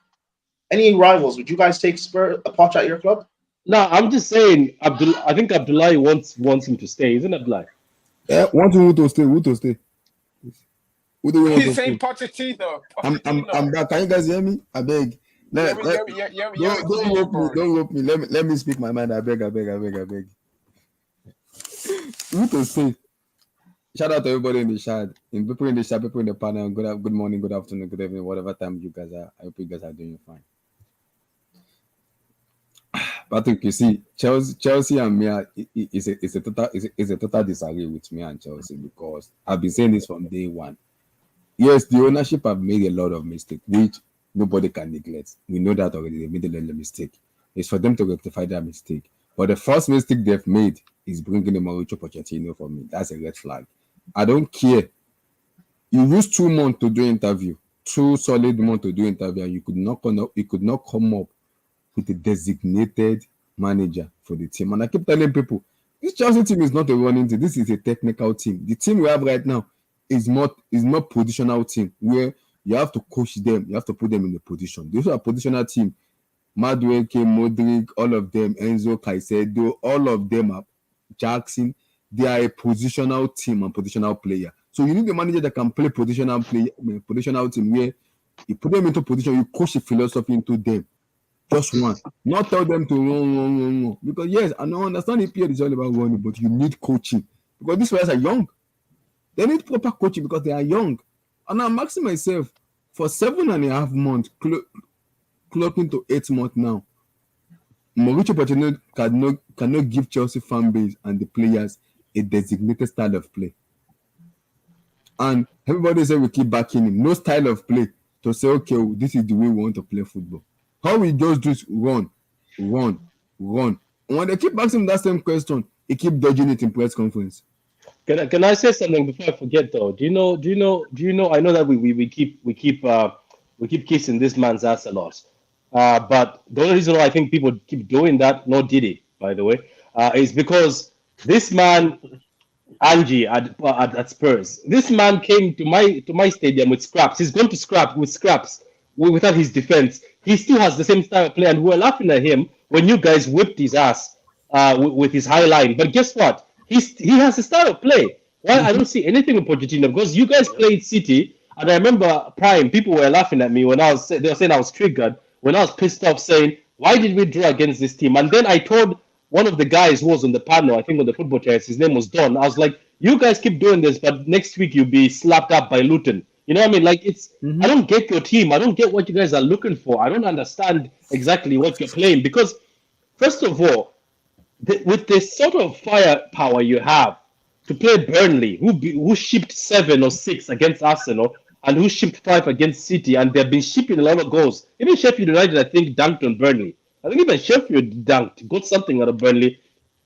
Any rivals? Would you guys take a Poch at your club? No, I'm just saying, I think Abdullah wants him to stay, isn't Abdullah? Yeah, want who to stay? Who to stay? Who do we want He's to saying stay? Pochettino. I'm Pochettino. back. Can you guys hear me? I beg. Yeah, Let, let, we can hear you, bro. don't rope me. Let me speak my mind. I beg. Who to stay? Shout out to everybody in the chat, people in the chat, people in the panel. Good morning, good afternoon, good evening, whatever time you guys are. I hope you guys are doing fine. Patrick, you see, Chelsea and me is a total disagree with me and Chelsea because I've been saying this from day one. Yes, the ownership have made a lot of mistakes, which nobody can neglect. We know that already. They made a lot of mistake. It's for them to rectify that mistake. But the first mistake they've made is bringing in Mauricio Pochettino for me. That's a red flag. I don't care. You used 2 months to do interview, 2 solid months to do interview, and you could not come up with a designated manager for the team. And I keep telling people, this Chelsea team is not a running team. This is a technical team. The team we have right now is not positional team where you have to coach them. You have to put them in the position. This is a positional team. Madueke, Modric, all of them, Enzo, Caicedo, all of them are Jackson. They are a positional team and positional player. So you need a manager that can play positional team where you put them into position, you coach the philosophy into them. Just one. Not tell them to run. Because yes, I understand EPL is all about running, but you need coaching. Because these players are young. They need proper coaching because they are young. And I'm asking myself, for 7.5 months, clocking to 8 months now, Mauricio Pochettino cannot give Chelsea fan base and the players a designated style of play. And everybody said we keep backing him. No style of play to say, okay, this is the way we want to play football. How we just do is run. And when they keep asking him that same question, he keep dodging it in press conference. Can I say something before I forget though? Do you know? I know that we keep kissing this man's ass a lot. But the only reason why I think people keep doing that, nor did he, by the way, is because this man, Angie at Spurs, this man came to my stadium with scraps. He's going to scrap with scraps without his defense. He still has the same style of play, and we were laughing at him when you guys whipped his ass with his high line. But guess what? He has a style of play. Why I don't see anything with Pochettino, because you guys played City, and I remember Prime, people were laughing at me when they were saying I was triggered, when I was pissed off saying, why did we draw against this team? And then I told one of the guys who was on the panel, I think on the football chairs, his name was Don. I was like, you guys keep doing this, but next week you'll be slapped up by Luton. You know what I mean? Like, I don't get your team. I don't get what you guys are looking for. I don't understand exactly what you're playing. Because, first of all, with the sort of firepower you have to play Burnley, who shipped 7 or 6 against Arsenal, and who shipped 5 against City, and they've been shipping a lot of goals. Even Sheffield United, I think, dunked on Burnley. I think even Sheffield got something out of Burnley.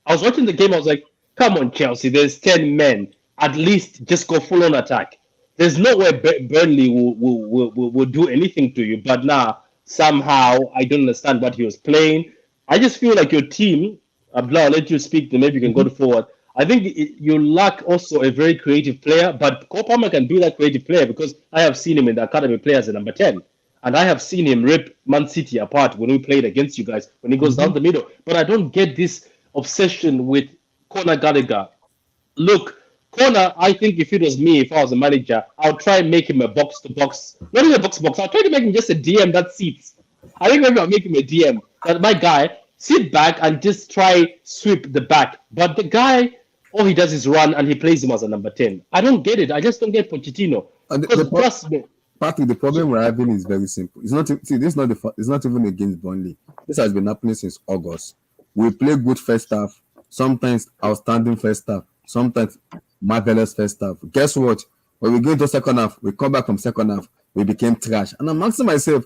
I was watching the game, I was like, come on, Chelsea, there's 10 men. At least just go full-on attack. There's no way Burnley will do anything to you. But now, somehow, I don't understand what he was playing. I just feel like your team, Abdullah, I'll let you speak, then maybe you can go forward. I think you lack also a very creative player, but Cole Palmer can be that creative player because I have seen him in the academy players at number 10. And I have seen him rip Man City apart when we played against you guys, when he goes down the middle. But I don't get this obsession with Conor Gallagher. Look, Conor, I think if it was me, if I was a manager, I would try and make him a box-to-box. Not even a box-to-box. I'll try to make him just a DM that sits. I think maybe I'll make him a DM. That my guy, sit back and just try sweep the back. But the guy, all he does is run and he plays him as a number 10. I don't get it. I just don't get Pochettino. Patrick, the problem we're having is very simple. It's not even against Burnley. This has been happening since August. We play good first half, sometimes outstanding first half, sometimes marvelous first half. Guess what? When we go into second half, we come back from second half, we became trash. And I'm asking myself,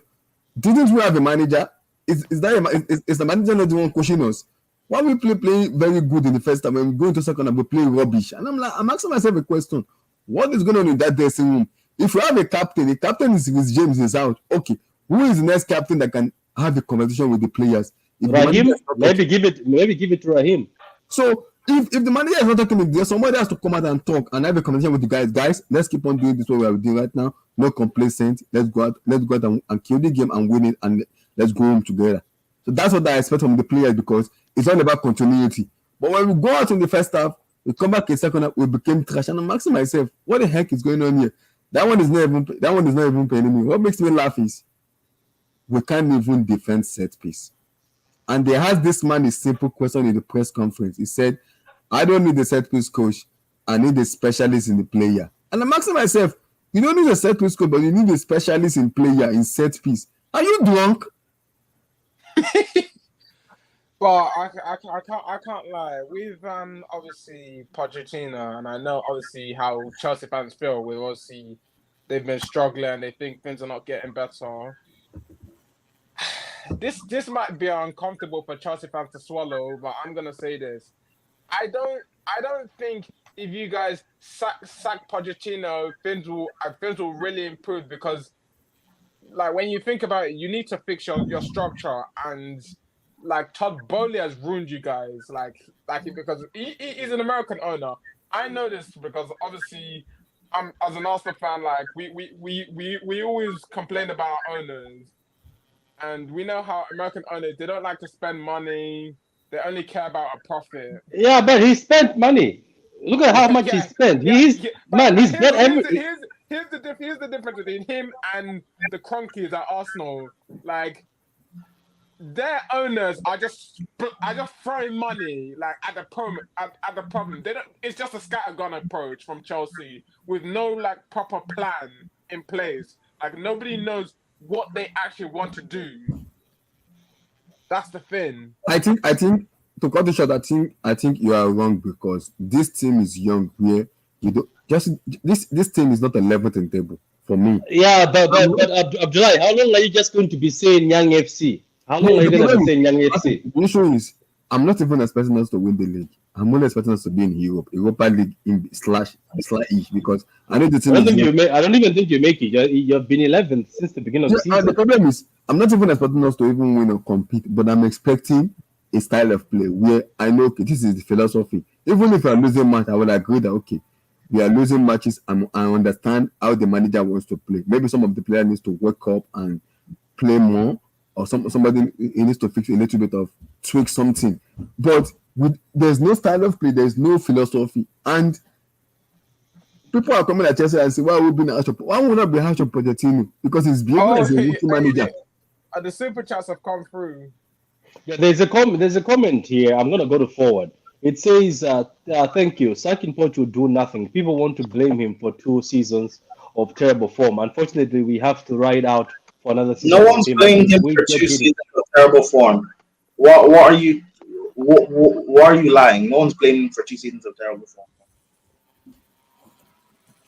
didn't we have a manager? Is the manager not the one coaching us? Why we play very good in the first time, when we go into second half, we play rubbish? And I'm asking myself a question: what is going on in that dressing room? If you have a captain, the captain is James is out. Okay, who is the next captain that can have a conversation with the players? Raheem, maybe give it to Raheem. So if the manager is not talking, there's somebody has to come out and talk and have a conversation with the guys. Guys, let's keep on doing this what we are doing right now. No complacent. Let's go out and kill the game and win it, and let's go home together. So that's what I expect from the players, because it's all about continuity. But when we go out in the first half, we come back in the second half, we became trash. And I'm asking myself, what the heck is going on here? That one is not even paying me. What makes me laugh is we can't even defend set piece. And they asked this man a simple question in the press conference. He said, I don't need a set piece coach. I need a specialist in the player. And I'm asking myself, you don't need a set piece coach, but you need a specialist in player, in set piece. Are you drunk? But I can't lie. With obviously Pochettino, and I know obviously how Chelsea fans feel. With obviously they've been struggling, and they think things are not getting better. This might be uncomfortable for Chelsea fans to swallow, but I'm gonna say this. I don't think if you guys sack Pochettino, things will really improve because like when you think about it, you need to fix your structure and like Todd Bowley has ruined you guys because he's an American owner. I know this because obviously I'm as an Arsenal fan like we always complain about our owners and we know how American owners they don't like to spend money. They only care about a profit. Yeah, but he spent money. Look at how much he Yeah, spent. yeah, He's yeah. man. But He's bought every. here's the difference between him and the Cronkies at Arsenal. Like their owners are just throwing money like at the problem. They don't. It's just a scattergun approach from Chelsea with no like proper plan in place. Like nobody knows what they actually want to do. That's the thing. I think to cut it short, I think you are wrong because this team is young. Where you do just this team is not a level in table for me. Yeah, but Abdullah, how long are you just going to be saying Young FC? How long No, are you the going to problem be saying Young is, FC? the issue is I'm not even expecting us to win the league. I'm only expecting us to be in Europa League in slash because I know the team is young. I don't even think you make it. You've been 11th since the beginning of the Yeah, and the season. problem is I'm not even expecting us to even win or compete, but I'm expecting a style of play where I know okay, this is the philosophy. Even if I'm losing match, I will agree that okay, we are losing matches and I understand how the manager wants to play. Maybe some of the players needs to wake up and play more, or somebody he needs to fix a little bit of tweak something. But there's no style of play, there's no philosophy, and people are coming at Chelsea and say, "Why would we be harsh? Why would not be harsh on Pochettino? Because he's behaving as a rookie manager." The super chats have come through. Yeah, there's a comment here. I'm gonna go to forward. It says, "Thank you. Sacking Poch will do nothing. People want to blame him for 2 seasons of terrible form. Unfortunately, we have to ride out for another No season with one's him blamed until him we for get 2 rid of." seasons of terrible form. What are you? Why are you lying? No one's blaming him for 2 seasons of terrible form.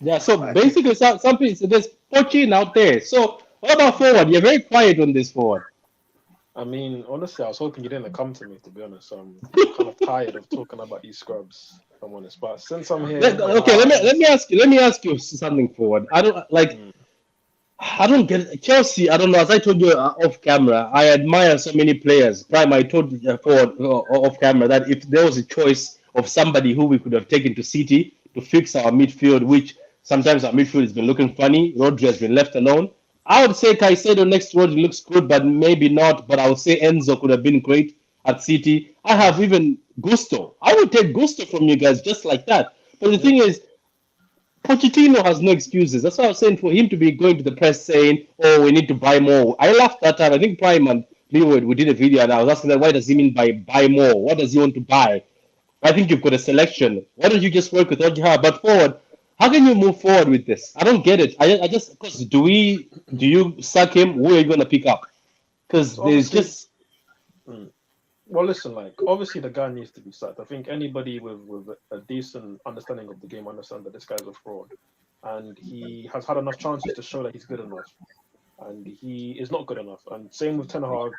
Yeah, so I think basically, some people so there's poaching out there. So what about forward? You're very quiet on this forward. I mean, honestly, I was hoping you didn't come to me, to be honest. I'm kind of tired of talking about these scrubs, if I'm honest. But since I'm here, Okay, let me ask you something forward. I don't like. I don't get Chelsea. I don't know. As I told you off camera, I admire so many players. Prime, I told forward off camera that if there was a choice of somebody who we could have taken to City to fix our midfield, which sometimes our midfield has been looking funny, Rodri has been left alone. I would say Caicedo next to Rodri looks good, but maybe not. But I would say Enzo could have been great at City. I have even Gusto. I would take Gusto from you guys just like that. But the thing is, Pochettino has no excuses. That's why I was saying for him to be going to the press saying, "Oh, we need to buy more." I laughed that time. I think Prime and Leeward, we did a video and I was asking that why does he mean by buy more? What does he want to buy? I think you've got a selection. Why don't you just work with what you have? But forward, how can you move forward with this? I don't get it. I just because do you sack him? Who are you gonna pick up? Because so there's obviously, just well, listen, like obviously the guy needs to be sacked. I think anybody with a decent understanding of the game understands that this guy's a fraud, and he has had enough chances to show that he's good enough, and he is not good enough. And same with Ten Hag,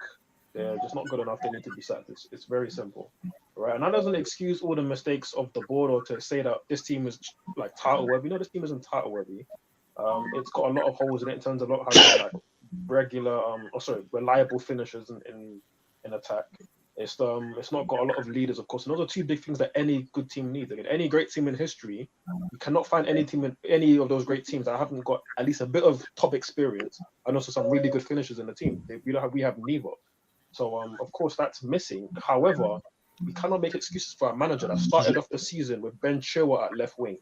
they're just not good enough. They need to be sacked. It's very simple, right? And that doesn't excuse all the mistakes of the board or to say that this team is like title worthy. No, this team isn't title worthy. It's got a lot of holes in it in terms of not having like regular, reliable finishers in attack. It's not got a lot of leaders, of course. And those are two big things that any good team needs. I mean, any great team in history, you cannot find any team in any of those great teams that haven't got at least a bit of top experience and also some really good finishers in the team. We have neither. So of course that's missing. However, we cannot make excuses for a manager that started off the season with Ben Chilwell at left wing.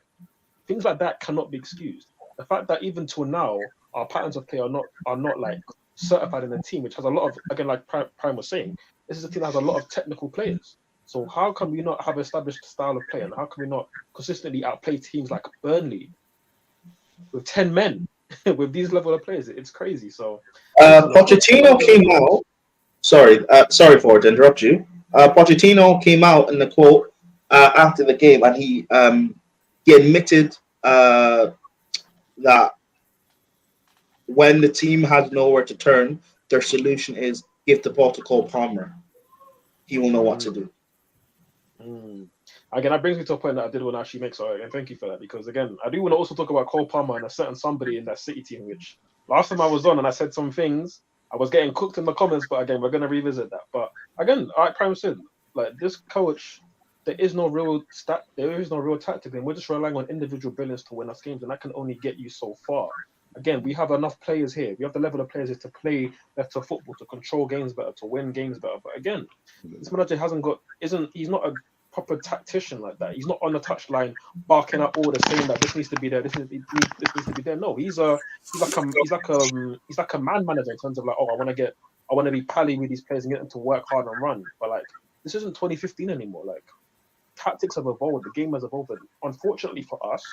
Things like that cannot be excused. The fact that even till now our patterns of play are not like certified in the team, which has a lot of, again, like Prime was saying, this is a team that has a lot of technical players. So how can we not have an established style of play, and how can we not consistently outplay teams like Burnley with 10 men with these level of players? It's crazy. So Pochettino came out. Sorry for to interrupt you. Pochettino came out in the quote after the game, and he admitted that when the team has nowhere to turn, their solution is give the ball to Cole Palmer. He will know what to do. Again, that brings me to a point that I did want to actually make. So, and thank you for that, because again, I do want to also talk about Cole Palmer and a certain somebody in that City team. Which last time I was on and I said some things, I was getting cooked in the comments. But again, we're going to revisit that. But again, like Prime said, like this coach, there is no real tactic, and we're just relying on individual brilliance to win us games, and that can only get you so far. Again, we have enough players here. We have the level of players to play better football, to control games better, to win games better. But again, this manager he's not a proper tactician like that. He's not on the touchline barking out orders saying that this needs to be there, this needs to be there. No, he's like a man manager in terms of like, oh, I want to be pally with these players and get them to work hard and run. But like, this isn't 2015 anymore. Like, tactics have evolved, the game has evolved. Unfortunately for us,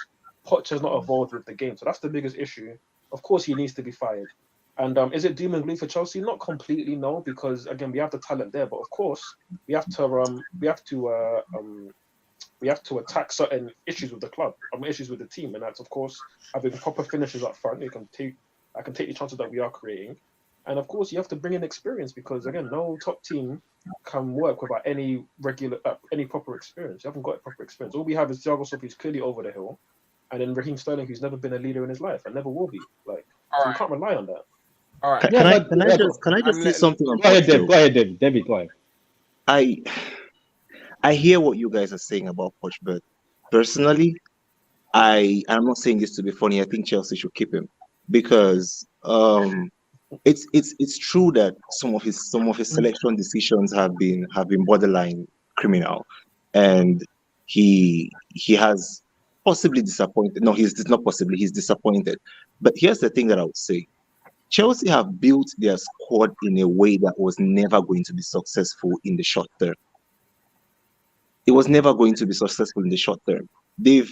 Poch has not evolved with the game, so that's the biggest issue. Of course, he needs to be fired. And is it doom and gloom for Chelsea? Not completely, no, because again, we have the talent there. But of course, we have to attack certain issues with the club, issues with the team, and that's of course having proper finishes up front. I can take the chances that we are creating, and of course, you have to bring in experience, because again, no top team can work without any proper experience. You haven't got proper experience. All we have is Thiago Silva, who's clearly over the hill, and then Raheem Sterling, who's never been a leader in his life and never will be. Like, so you can't rely on that. All right. Can I just say something? Go ahead, David. David, go ahead. I hear what you guys are saying about Poch, but personally, I'm not saying this to be funny. I think Chelsea should keep him, because it's true that some of his selection decisions have been borderline criminal, and he has possibly disappointed. No, he's not possibly. He's disappointed. But here's the thing that I would say: Chelsea have built their squad in a way that was never going to be successful in the short term. It was never going to be successful in the short term. The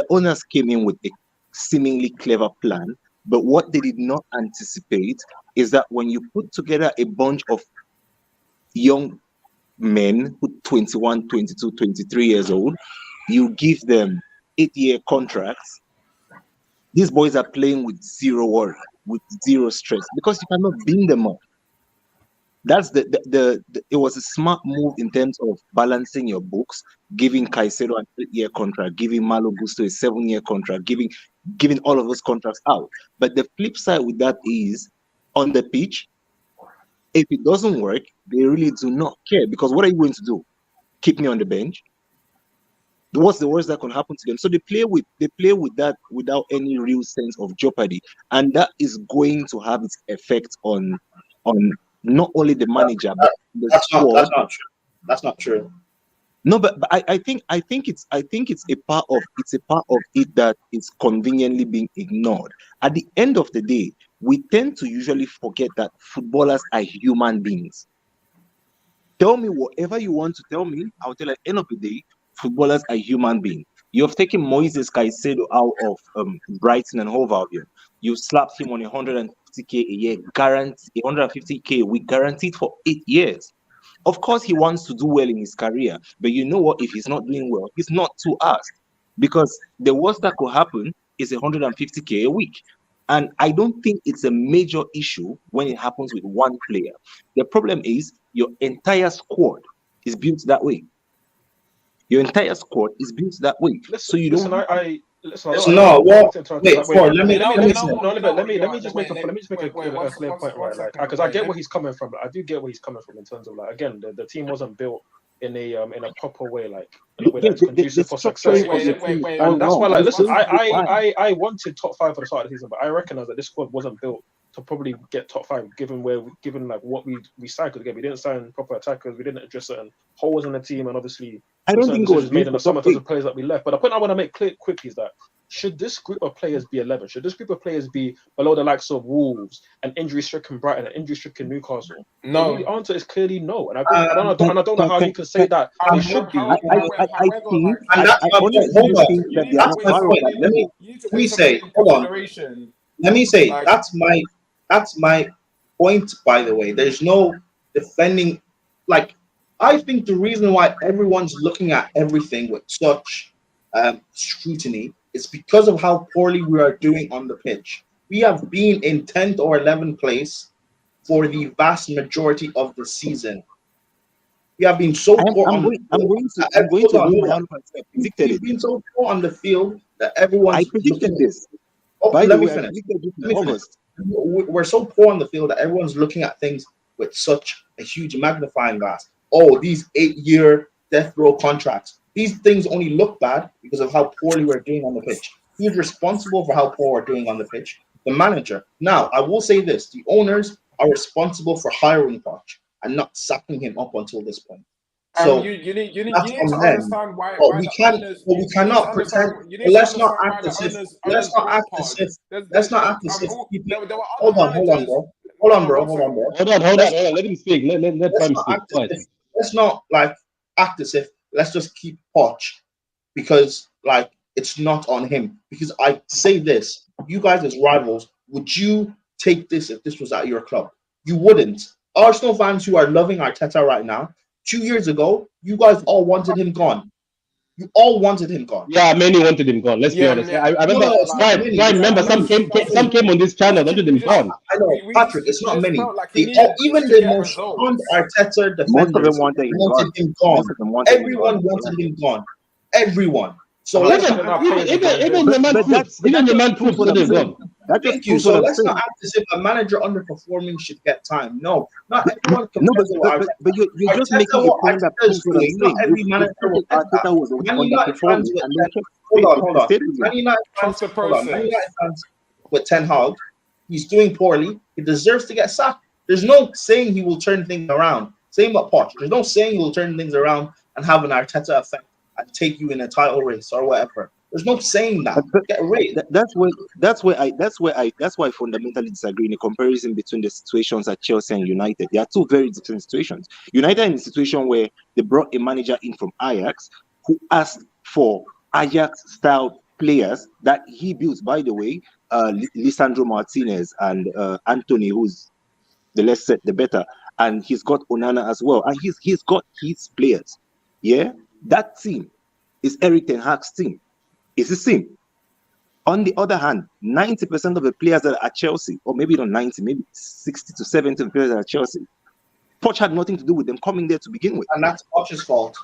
owners came in with a seemingly clever plan, but what they did not anticipate is that when you put together a bunch of young men who 21, 22, 23 years old, you give them 8-year contracts. These boys are playing with zero work, with zero stress, because you cannot beam them up. That's it was a smart move in terms of balancing your books, giving Caicedo an 8-year contract, giving Malo Gusto a 7-year contract, giving all of those contracts out. But the flip side with that is, on the pitch, if it doesn't work, they really do not care, because what are you going to do? Keep me on the bench? What's the worst that can happen to them? So they play with that without any real sense of jeopardy, and that is going to have its effect on not only the manager but the squad. That's not true. No, but I think it's a part of it that is conveniently being ignored. At the end of the day, we tend to usually forget that footballers are human beings. Tell me whatever you want to tell me. I'll tell you at the end of the day, footballers are human beings. You have taken Moises Caicedo out of Brighton and Hove Albion. You slapped him on 150k a year, guaranteed 150k a week, guaranteed for 8 years. Of course, he wants to do well in his career, but you know what? If he's not doing well, he's not to ask, because the worst that could happen is 150k a week. And I don't think it's a major issue when it happens with one player. The problem is your entire squad is built that way. Your entire squad is built that way. So you don't. Let me just make a clear point, right? Like, because I get where he's coming from. I do get where he's coming from in terms of, like, again, the team wasn't built in a proper way, like in a way that's conducive for success. And that's why, like, listen, I wanted top 5 for the start of the season, but I recognize that this squad wasn't built to probably get top 5, given like what we cycled again. We didn't sign proper attackers. We didn't address certain holes in the team, and obviously I don't think it was made in the summer of the players that we left. But the point I want to make clear quickly is that, should this group of players be 11? Should this group of players be below the likes of Wolves and injury-stricken Brighton and injury-stricken Newcastle? No. The answer is clearly no. And I don't know how you can say that they should be. I honestly think that they are part of that. Let me say, hold on. Let me say, that's my point, by the way. There's no defending, like, I think the reason why everyone's looking at everything with such scrutiny is because of how poorly we are doing on the pitch. We have been in 10th or 11th place for the vast majority of the season. We have been so poor on the I'm field. going to Hold on, read hold my on. own I predicted We've it. been so poor on the field that I everyone's predicted looking. this. Oh, By let the me way, I finish. predicted this in Let me finish. August. We're so poor on the field that everyone's looking at things with such a huge magnifying glass. Oh, these 8-year death row contracts. These things only look bad because of how poorly we're doing on the pitch. Who's responsible for how poor we're doing on the pitch? The manager. Now, I will say this: the owners are responsible for hiring Poch and not sacking him up until this point. So You that's need to on them. understand But why we the can't. owners. But we You need to cannot pretend. understand. You But need to understand why the let's owners not brought act as Pod. if. There's Let's not act as if people. there were other Hold on, hold on, managers. bro. Hold on, No, bro. one Hold on, second. bro. Hold on, hold on, Let's hold on. Let him speak. Let let's Prime not speak. act as Quiet. if. Let's not like act as if. Let's just keep Poch because like it's not on him. Because I say this, you guys as rivals, would you take this if this was at your club? You wouldn't. Arsenal fans who are loving Arteta right now, 2 years ago, you guys all wanted him gone. You all wanted him gone. Yeah, many wanted him gone. Let's be Yeah, honest. yeah, I No, remember no, it's not like many. Prime. It's not Remember, many. It's not some many. came on this channel, wanted him I, gone. I know, Patrick. It's we not just many. felt like he needed Even to the get most fond results. Arteta Most of them defenders wanted him wanted gone. him gone. Most of them wanted him Everyone gone. wanted him gone. Everyone. So And let's Even not Arteta act. now paying him for the even job. your man Coops. But Even that your just man proves Coops what wanted I'm him saying. gone. That just Thank you. proves what So I'm let's not saying. act as if a manager underperforming should get time. No, not everyone No, compares to what but you're just Arteta making a what point that Arteta is proves what I'm doing. Not saying. every You manager said will that get that. Arteta was Man United fans underperforming with and then Ten, kept hold faith on, with hold the on. stadium. Man United Trust fans, the hold on. Man process. United fans with Ten Hag, he's doing poorly. He deserves to get sacked. There's no saying he will turn things around. Same about Poch. There's no saying he will turn things around and have an Arteta effect and take you in a title race or whatever. There's no saying that. But Get rid. that's why I fundamentally disagree in the comparison between the situations at Chelsea and United. They are two very different situations. United in a situation where they brought a manager in from Ajax who asked for Ajax style players that he built, by the way, Lisandro Martinez and Anthony, who's the less said the better, and he's got Onana as well, and he's got his players. Yeah, that team is Eric Ten Hag's team. It's his team. On the other hand, 90% of the players that are at Chelsea, or maybe not 90, maybe 60 to 70 players that are at Chelsea, Poch had nothing to do with them coming there to begin with. And that's Poch's fault.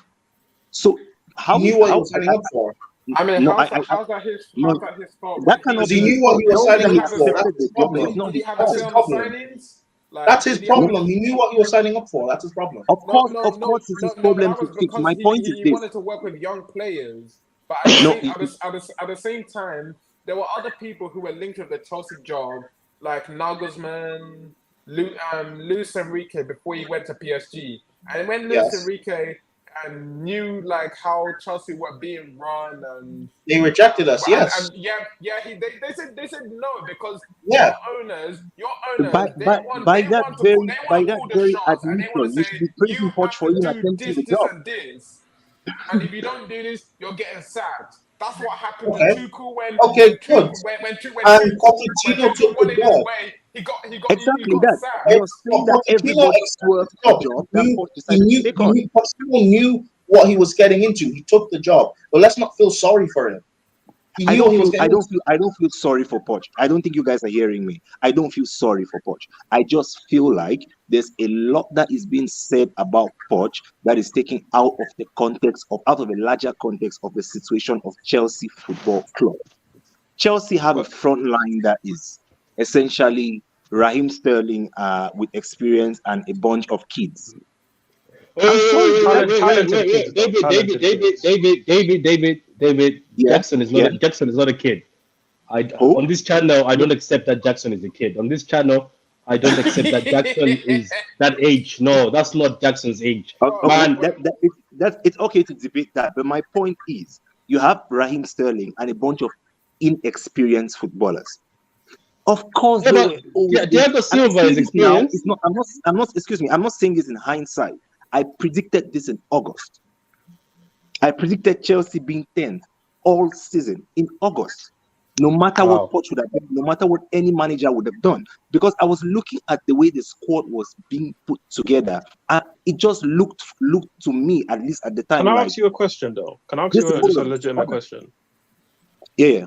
So He how knew what he was signing up for. I mean, no, how's that his fault that when cannot Because he he be his knew what fault. he was The signing he up for. That's accepted the his job, but problem. it's not did he his have a fault. say That's his on the problem. signings? Like, That's his did he have a problem. He knew what he was signing up for. That's his problem. Of No, course, no, of no, course, it's his no. problem That to was fix. because My point is he this: wanted to work with young players, but at no, the same time, there were other people who were linked with the Chelsea job, like Nagelsmann, Luis Enrique before he went to PSG, and when Luis Yes. Enrique knew like how Chelsea were being run They rejected us. Yes. and they said no because Yeah. your owners by they that want to very call the shots and they want to admission, you should say be you praising Poch have for to even do attempting this, the this, job. and this, and if you don't do this, you're getting sacked. That's what happened to Okay. Tuchel Okay. Good. And when Pochettino Tuchel took the wanted his job. way, he Exactly got that. sacked. You're But saying that Pochettino everybody accepted swerved the the job. job that Poch He decided to take on. Pochettino knew what he was getting into. He took the job. But let's not feel sorry for him. He I knew don't what he was feel I getting don't into. feel I don't feel sorry for Poch. I don't think you guys are hearing me. I don't feel sorry for Poch. I just feel like there's a lot that is being said about Poch that is taken out of the context of out of a larger context of the situation of Chelsea Football Club. Chelsea have a front line that is essentially Raheem Sterling with experience and a bunch of kids. I'm sorry. Talented kids, though. Talented kids. David. Yeah, Jackson is not yeah. a kid. On Who? this channel, I don't accept that Jackson is a kid. On this channel, I don't accept that Jackson is that age. No, that's not Jackson's age, Okay, man. that's it's okay to debate that, but my point is, you have Raheem Sterling and a bunch of inexperienced footballers. Of course, Yeah, they but were always. Diego I'm Silva saying is this now. experienced. It's not. I'm not. I'm not. Excuse me. I'm not saying this in hindsight. I predicted this in August. I predicted Chelsea being 10th all season in August. No matter Wow. what Poch would have done, no matter what any manager would have done. Because I was looking at the way the squad was being put together, and it just looked to me, at least at the time, Can I like ask you a question though? Can I ask this you is just a hold on. legitimate question? Yeah.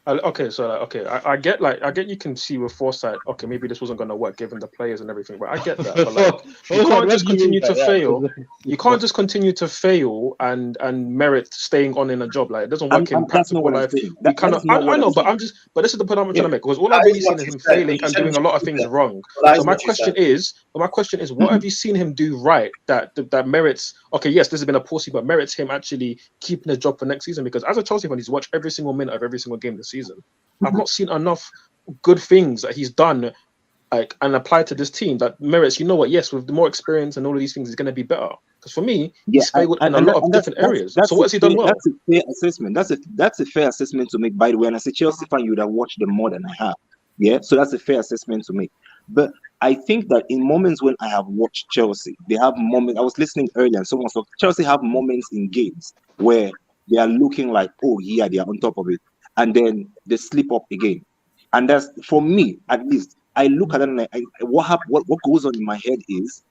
Okay, so I get you can see with foresight. Okay, maybe this wasn't going to work given the players and everything, but I get that. But like, you can't just continue to fail. You can't just continue to fail and merit staying on in a job. Like it doesn't work in practical life. You cannot. I know, but this is the point I'm trying to make because all I've really seen is him failing and doing a lot of things wrong. So my question is, what have you seen him do right that merits? Okay, yes, this has been a poor season, but merits him actually keeping his job for next season? Because as a Chelsea fan, he's watched every single minute of every single game this season. I've not seen enough good things that he's done and applied to this team that merits, you know what, yes, with the more experience and all of these things, he's going to be better. Because for me, he's failed in a lot of different areas. So what has he done well? That's a fair assessment. That's a fair assessment to make, by the way. And as a Chelsea fan, you would have watched them more than I have. Yeah, so that's a fair assessment to make. But I think that in moments when I have watched Chelsea, they have moments. I was listening earlier, and someone said Chelsea have moments in games where they are looking like, oh yeah, they are on top of it, and then they slip up again. And that's, for me at least, I look at it and what goes on in my head is,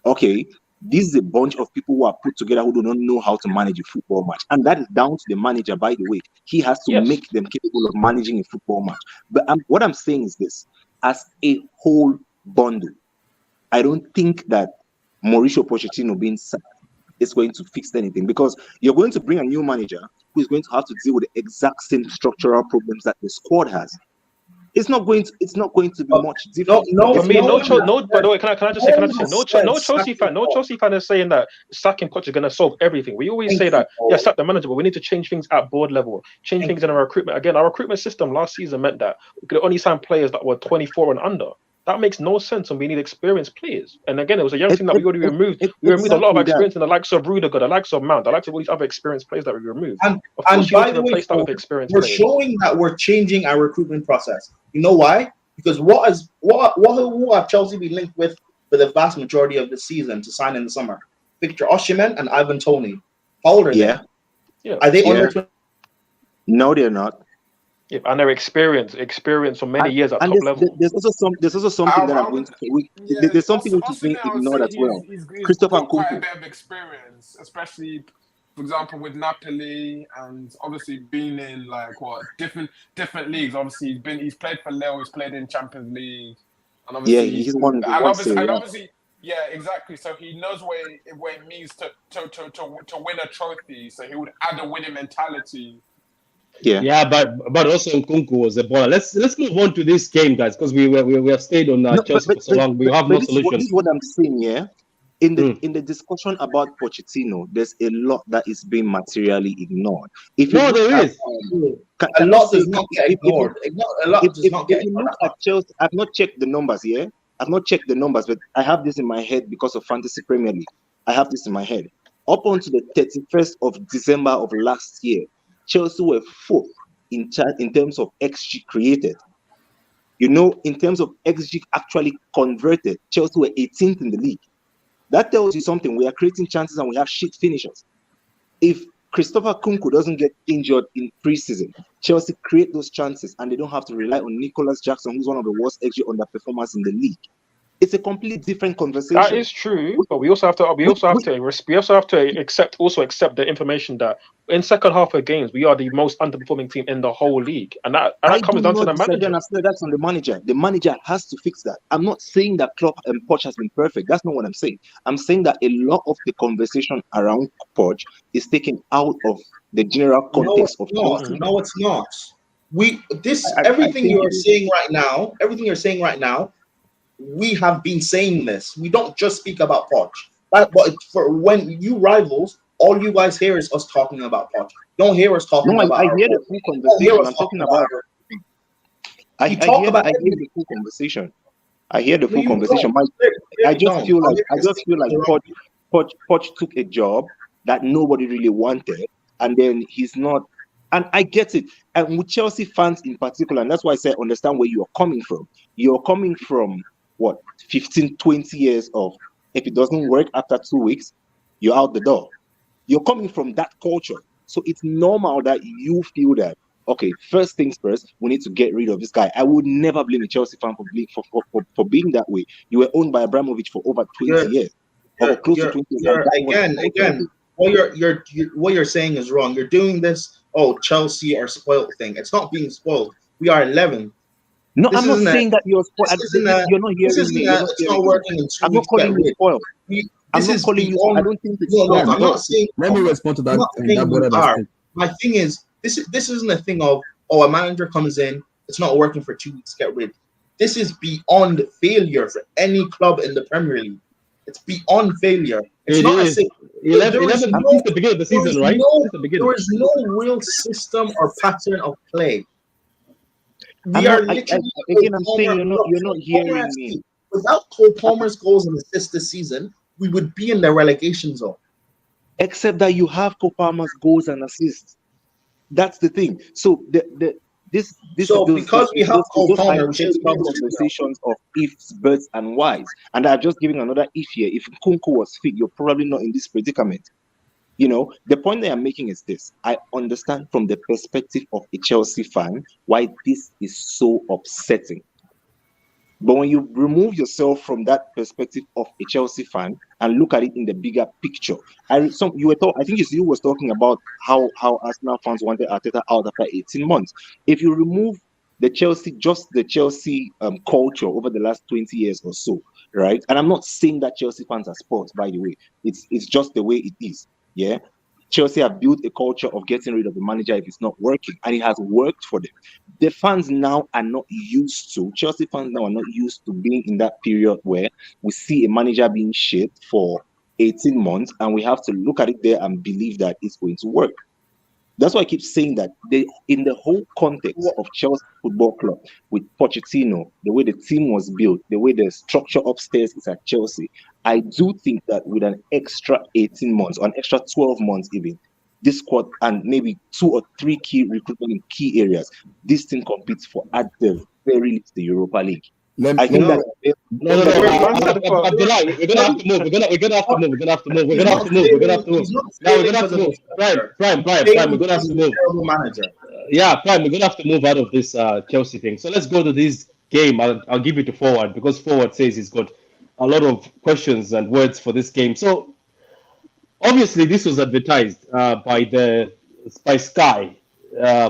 okay, this is a bunch of people who are put together who do not know how to manage a football match. And that is down to the manager, by the way. He has to make them capable of managing a football match. But what I'm saying is this, as a whole bundle, I don't think that Mauricio Pochettino being sacked is going to fix anything, because you're going to bring a new manager who is going to have to deal with the exact same structural problems that the squad has. It's not going to be much different. I mean, by the way, can I just say, no Chelsea fan is saying that sacking Poch is going to solve everything. We always say that, sack the manager, but we need to change things at board level, change things in our recruitment. Again, our recruitment system last season meant that we could only sign players that were 24 and under. That makes no sense, and we need experienced players. And again, it was a young team that we already removed. We removed a lot of experience in the likes of Rudiger, the likes of Mount, the likes of all these other experienced players that we removed. And by the way, we're showing that we're changing our recruitment process. You know why? Because who have Chelsea been linked with for the vast majority of the season to sign in the summer? Victor Osimhen and Ivan Toney. How old are they? Yeah. Are they under 20? No, they're not. Yeah, and they're experienced for many years at top level. There's also something that I'm going to say. There's something which is being ignored as well. Christopher got quite a bit of experience, especially, for example, with Napoli, and obviously being in different leagues. Obviously, he's played for Lille, he's played in Champions League, and obviously he's won. Yeah, exactly. So he knows what it means to win a trophy. So he would add a winning mentality. Yeah, but also Nkunku was a baller. Let's move on to this game, guys, because we have stayed on Chelsea for so long. We have no solution. This is what I'm saying. Yeah, in the discussion about Pochettino, there's a lot that is being materially ignored. There is. A lot does not get ignored. A lot does not get ignored. Look at Chelsea, I've not checked the numbers. Yeah, I've not checked the numbers, but I have this in my head because of Fantasy Premier League. I have this in my head. Up until the 31st of December of last year, Chelsea were fourth in terms of XG created. In terms of XG actually converted, Chelsea were 18th in the league. That tells you something. We are creating chances and we have shit finishers. If Christopher Nkunku doesn't get injured in preseason, Chelsea create those chances and they don't have to rely on Nicholas Jackson, who's one of the worst XG underperformers in the league. It's a completely different conversation. That is true, but we also have to accept the information that in second half of games we are the most underperforming team in the whole league, and that comes down to the manager. That's on the manager. The manager has to fix that. I'm not saying that Klopp and Poch has been perfect. That's not what I'm saying. I'm saying that a lot of the conversation around Poch is taken out of the general context of Chelsea. No, it's not. Everything you're saying right now. We have been saying this. We don't just speak about Poch. But for when you rivals, all you guys hear is us talking about Poch. Don't hear us talking about. I hear the full conversation. I'm talking about. I hear the full conversation. I hear the full conversation. I just feel like Poch took a job that nobody really wanted, and then he's not. And I get it. And with Chelsea fans in particular, and that's why I say understand where you are coming from. You're coming from 15, 20 years of, if it doesn't work after 2 weeks, you're out the door. You're coming from that culture. So it's normal that you feel that okay, first things first, we need to get rid of this guy. I would never blame a Chelsea fan for being that way. You were owned by Abramovich for over 20 You're years, or close to 20 years, and you're that was again. What you're saying is wrong. You're doing this. Oh, Chelsea are spoiled thing. It's not being spoiled. We are 11. No, This I'm not isn't a. saying that you're spoiled. This isn't a. You're not This hearing me. isn't You're a. not It's not hearing me. working in 2 I'm not weeks. calling Get you rid. spoiled. I'm This not is calling you spoiled. I beyond. don't think it's No, spoiled I'm at not all. saying. Let me respond to I'm that not that saying brother you that's are. My thing is, this isn't a thing of, oh, a manager comes in, it's not working for 2 weeks, get rid. This is beyond failure for any club in the Premier League. It's beyond failure. It's It not a is thing. 11, There is 11 no, since the beginning of the there is season, right? no, Since the beginning. there is no real system or pattern of play. I'm We are not. literally Again, I'm Cole saying Palmer. Look, you're not Cole Palmer hearing me. FC. Without Cole Palmer's goals and assists this season, we would be in the relegation zone. Except that you have Kopama's goals and assists. That's the thing. So this So because we have it Cole just Palmer, we shouldn't hypothetical be in this now. conversations of ifs, buts, and whys. And I'm just giving another if here. If Kunku was fit, you're probably not in this predicament. You know, the point that I'm making is this. I understand from the perspective of a Chelsea fan why this is so upsetting. But when you remove yourself from that perspective of a Chelsea fan and look at it in the bigger picture, I think you was talking about how Arsenal fans wanted Arteta out after 18 months. If you remove just the Chelsea culture over the last 20 years or so, right? And I'm not saying that Chelsea fans are sports, by the way. It's just the way it is. Yeah. Chelsea have built a culture of getting rid of the manager if it's not working, and it has worked for them. The fans now are not used to, Chelsea fans now are not used to being in that period where we see a manager being shit for 18 months and we have to look at it there and believe that it's going to work. That's why I keep saying that in the whole context of Chelsea Football Club, with Pochettino, the way the team was built, the way the structure upstairs is at Chelsea, I do think that with an extra 18 months, or an extra 12 months even, this squad and maybe 2 or 3 key recruitment in key areas, this team competes for at the very least the Europa League. I think No, that No. Abdullah, we're gonna have to move. We're gonna have to move. We're gonna have to move. We're gonna have to move. We're gonna have to move. he's not Now we're failing gonna have because to of move. the structure. Prime. We're gonna have He's to a move. terrible manager. Yeah, Prime. We're gonna have to move out of this Chelsea thing. So let's go to this game. I'll give it to Forward because Forward says he's got a lot of questions and words for this game. So obviously this was advertised by Sky.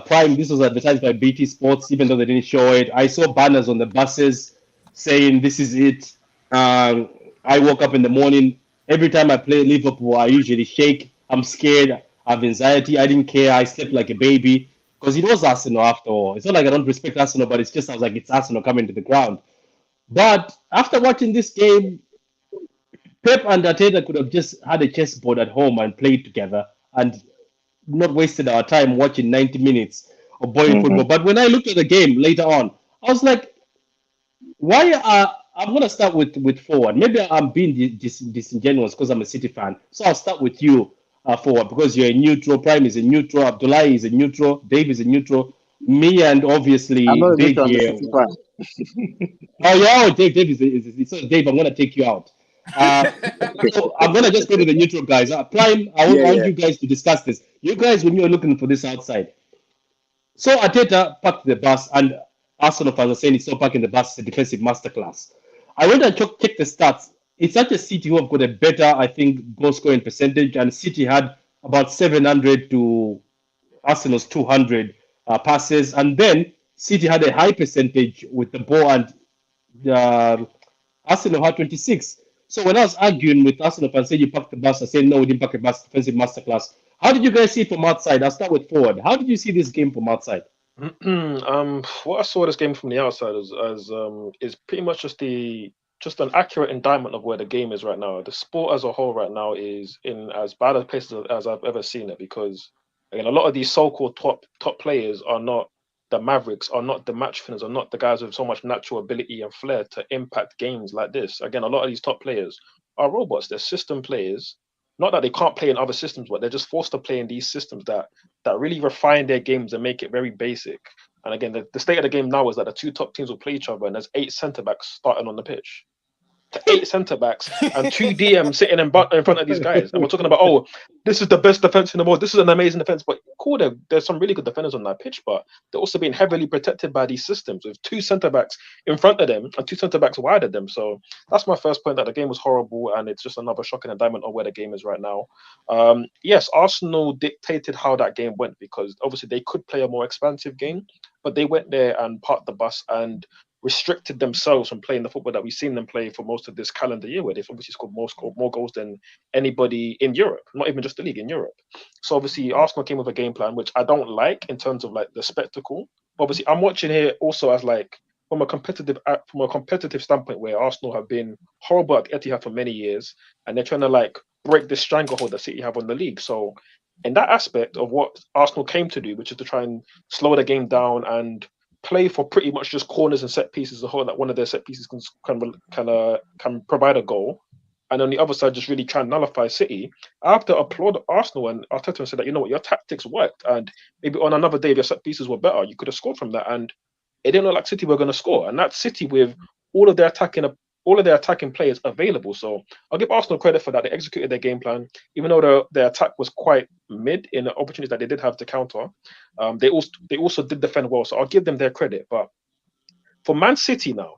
Prime. This was advertised by BT Sports, even though they didn't show it. I saw banners on the buses saying this is it. I woke up in the morning. Every time I play Liverpool, I usually shake. I'm scared. I have anxiety. I didn't care. I slept like a baby because it was Arsenal after all. It's not like I don't respect Arsenal, but it's just I was like it's Arsenal coming to the ground. But after watching this game, Pep and Arteta could have just had a chessboard at home and played together and not wasted our time watching 90 minutes of boring football. Mhm. But when I looked at the game later on, I was like, why are I'm gonna start with Forward. Maybe I'm being disingenuous because I'm a City fan. So I'll start with you, Forward, because you're a neutral. Prime is a neutral. Abdullah is a neutral. Dave is a neutral. Me and I'm obviously not a Dave neutral, I'm a here. City fan. Oh yeah, Dave so Dave, I'm gonna take you out. Uh, so I'm gonna just go to the neutral guys. Prime, Yeah, I want yeah. you guys to discuss this. You guys, when you're looking for this outside, so Arteta parked the bus, and Arsenal fans are saying he's not parking the bus. It's a defensive masterclass. I went and checked the stats. It's actually City who have got a better, I think, goal scoring percentage, and City had about 700 to Arsenal's 200 passes, and then City had a high percentage with the ball, and uh, Arsenal had 26. So when I was arguing with Arsenal fans saying you parked the bus, I said no, we didn't park the bus, defensive masterclass. How did you guys see it from outside? I'll start with Forward. How did you see this game from outside? What I saw this game from the outside is pretty much just an accurate indictment of where the game is right now. The sport as a whole right now is in as bad a place as I've ever seen it because again, a lot of these so-called top players are not the Mavericks, are not the match winners, are not the guys with so much natural ability and flair to impact games like this. Again, a lot of these top players are robots. They're system players. Not that they can't play in other systems, but they're just forced to play in these systems that really refine their games and make it very basic. And again, the state of the game now is that the two top teams will play each other, and there's 8 centre backs starting on the pitch. to 8 centre backs and 2 DMs sitting in front of these guys, and we're talking about, oh, this is the best defense in the world. This is an amazing defense, but cool, there's some really good defenders on that pitch, but they're also being heavily protected by these systems with 2 centre backs in front of them and 2 centre backs wide of them. So that's my first point, that the game was horrible, and it's just another shocking indictment of where the game is right now. Yes, Arsenal dictated how that game went, because obviously they could play a more expansive game, but they went there and parked the bus and restricted themselves from playing the football that we've seen them play for most of this calendar year, where they've obviously scored more goals than anybody in Europe, not even just the league, in Europe. So obviously Arsenal came with a game plan, which I don't like in terms of like the spectacle. Obviously, I'm watching here also as like from a competitive standpoint, where Arsenal have been horrible at Etihad for many years, and they're trying to like break this stranglehold that City have on the league. So in that aspect of what Arsenal came to do, which is to try and slow the game down and play for pretty much just corners and set pieces, the whole that one of their set pieces can provide a goal, and on the other side just really try and nullify City. I have to applaud Arsenal and Arteta and say that, you know what, your tactics worked, and maybe on another day if your set pieces were better, you could have scored from that, and it didn't look like City were going to score, and that's City with all of their attacking players available. So I'll give Arsenal credit for that. They executed their game plan, even though their attack was quite mid in the opportunities that they did have to counter. They also did defend well, so I'll give them their credit. But for Man City now,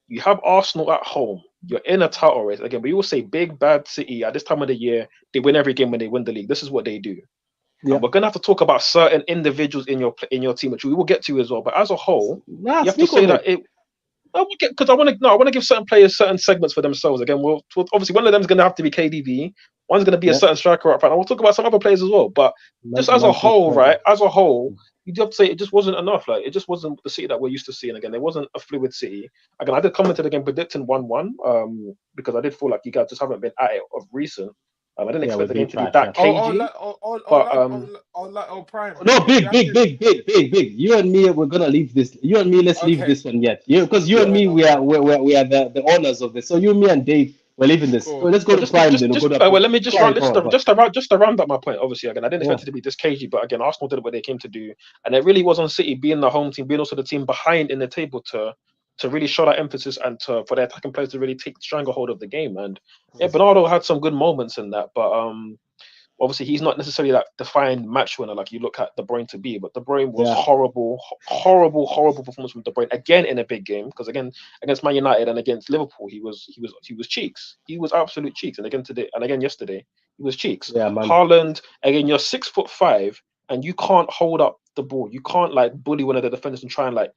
you have Arsenal at home. You're in a title race again. We all say big bad City at this time of the year, they win every game when they win the league. This is what they do. Yeah. And we're gonna have to talk about certain individuals in your team, which we will get to as well. But as a whole, you have to say that it. Because I want to give certain players certain segments for themselves. Again, we'll obviously one of them is going to have to be KDB. One's going to be a certain striker up front. And we'll talk about some other players as well. But just as a whole, right? As a whole, you do have to say it just wasn't enough. Like, it just wasn't the City that we're used to seeing. Again, it wasn't a fluid City. Again, I did comment again predicting 1-1 because I did feel like you guys just haven't been at it of recent. I didn't expect the game to be that cagey. No, big. You and me, we're gonna leave this. You and me, let's leave this one yet. Because you and me, we are the owners of this. So you, me, and Dave, we're leaving this. So let's go to Prime. Let me just to round up my point. Obviously, again, I didn't expect it to be this cagey, but again, Arsenal did what they came to do, and it really was on City being the home team, being also the team behind in the table to really show that emphasis and for their attacking players to really take stranglehold of the game. And yeah, Bernardo had some good moments in that, but obviously he's not necessarily that defined match winner like you look at De Bruyne to be. But De Bruyne was horrible performance from De Bruyne again in a big game, because again against Man United and against Liverpool he was cheeks. He was absolute cheeks, and again today and again yesterday he was cheeks. Yeah, man. Haaland, again, you're 6'5" and you can't hold up the ball. You can't like bully one of the defenders and try and like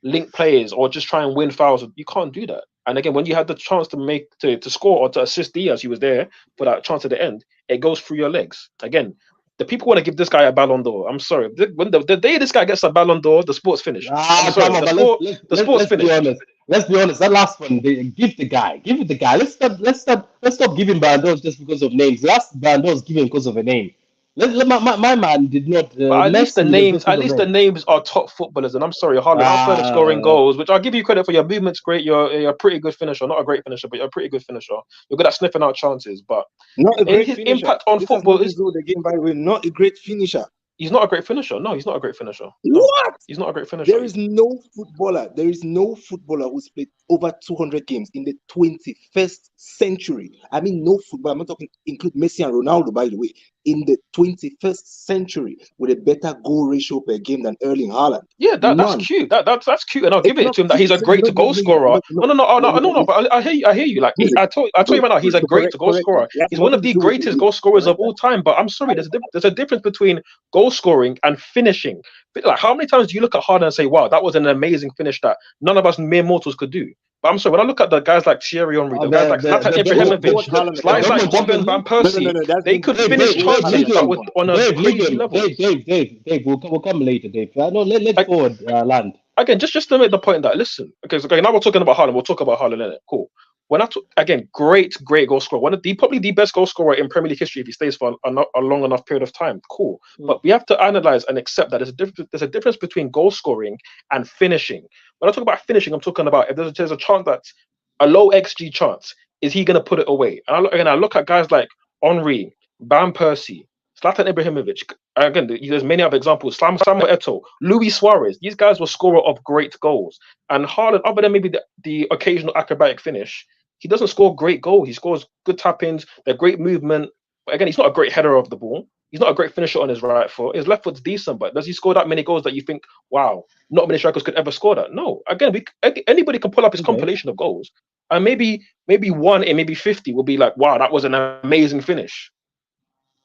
link players or just try and win fouls. You can't do that. And again, when you had the chance to score or to assist Diaz, he was there for that chance at the end. It goes through your legs. Again, the people want to give this guy a Ballon d'Or. I'm sorry. When the day this guy gets a Ballon d'Or, the sport's finished. The sport's finished. Let's be honest. That last one, give the guy. Let's stop giving Ballon d'Ors just because of names. Last Ballon d'Or was given because of a name. My man did not. At least the names are top footballers, and I'm sorry, Haaland outside of scoring goals, which I'll give you credit for. Your movement's great. You're a pretty good finisher, not a great finisher, but you're a pretty good finisher. You're good at sniffing out chances, but not a great his finisher. Impact on football is the game. By the way, not a great finisher. He's not a great finisher. No, he's not a great finisher. What? He's not a great finisher. There is no footballer who's played over 200 games in the 21st century. I mean, no footballer. I'm not talking include Messi and Ronaldo, by the way. In the 21st century, with a better goal ratio per game than Erling Haaland. Yeah, that's cute. That's cute, and I'll give it to him that he's a great goal scorer. No. But I hear you. Like I told you right now, he's a great goal scorer. He's one of the greatest goal scorers of all time. But I'm sorry, there's a difference between goal scoring and finishing. Like, how many times do you look at Haaland and say, "Wow, that was an amazing finish that none of us mere mortals could do"? But I'm sorry, when I look at the guys like Thierry Henry, the guys like Zlatan Ibrahimovic, guys like Robin van Persie, they could finish chances on a crazy level. Dave, we'll come later, Dave. No, let's forward land. Again, just to make the point that, listen, okay, so now we're talking about Haaland. We'll talk about Haaland in it. Cool. When again, great goal scorer. Probably the best goal scorer in Premier League history if he stays for a long enough period of time. Cool. But we have to analyze and accept that there's a difference between goal scoring and finishing. When I talk about finishing, I'm talking about if there's a chance that's a low XG chance, is he going to put it away? And I look at guys like Henry, Van Persie, Zlatan Ibrahimovic. Again, there's many other examples. Samuel Eto'o, Luis Suarez. These guys were scorers of great goals. And Haaland, other than maybe the occasional acrobatic finish, he doesn't score great goals. He scores good tap-ins, they're great movement. But again, he's not a great header of the ball. He's not a great finisher on his right foot. His left foot's decent, but does he score that many goals that you think, wow, not many strikers could ever score that? No. Again, anybody can pull up his compilation of goals, and maybe one in maybe 50 will be like, wow, that was an amazing finish.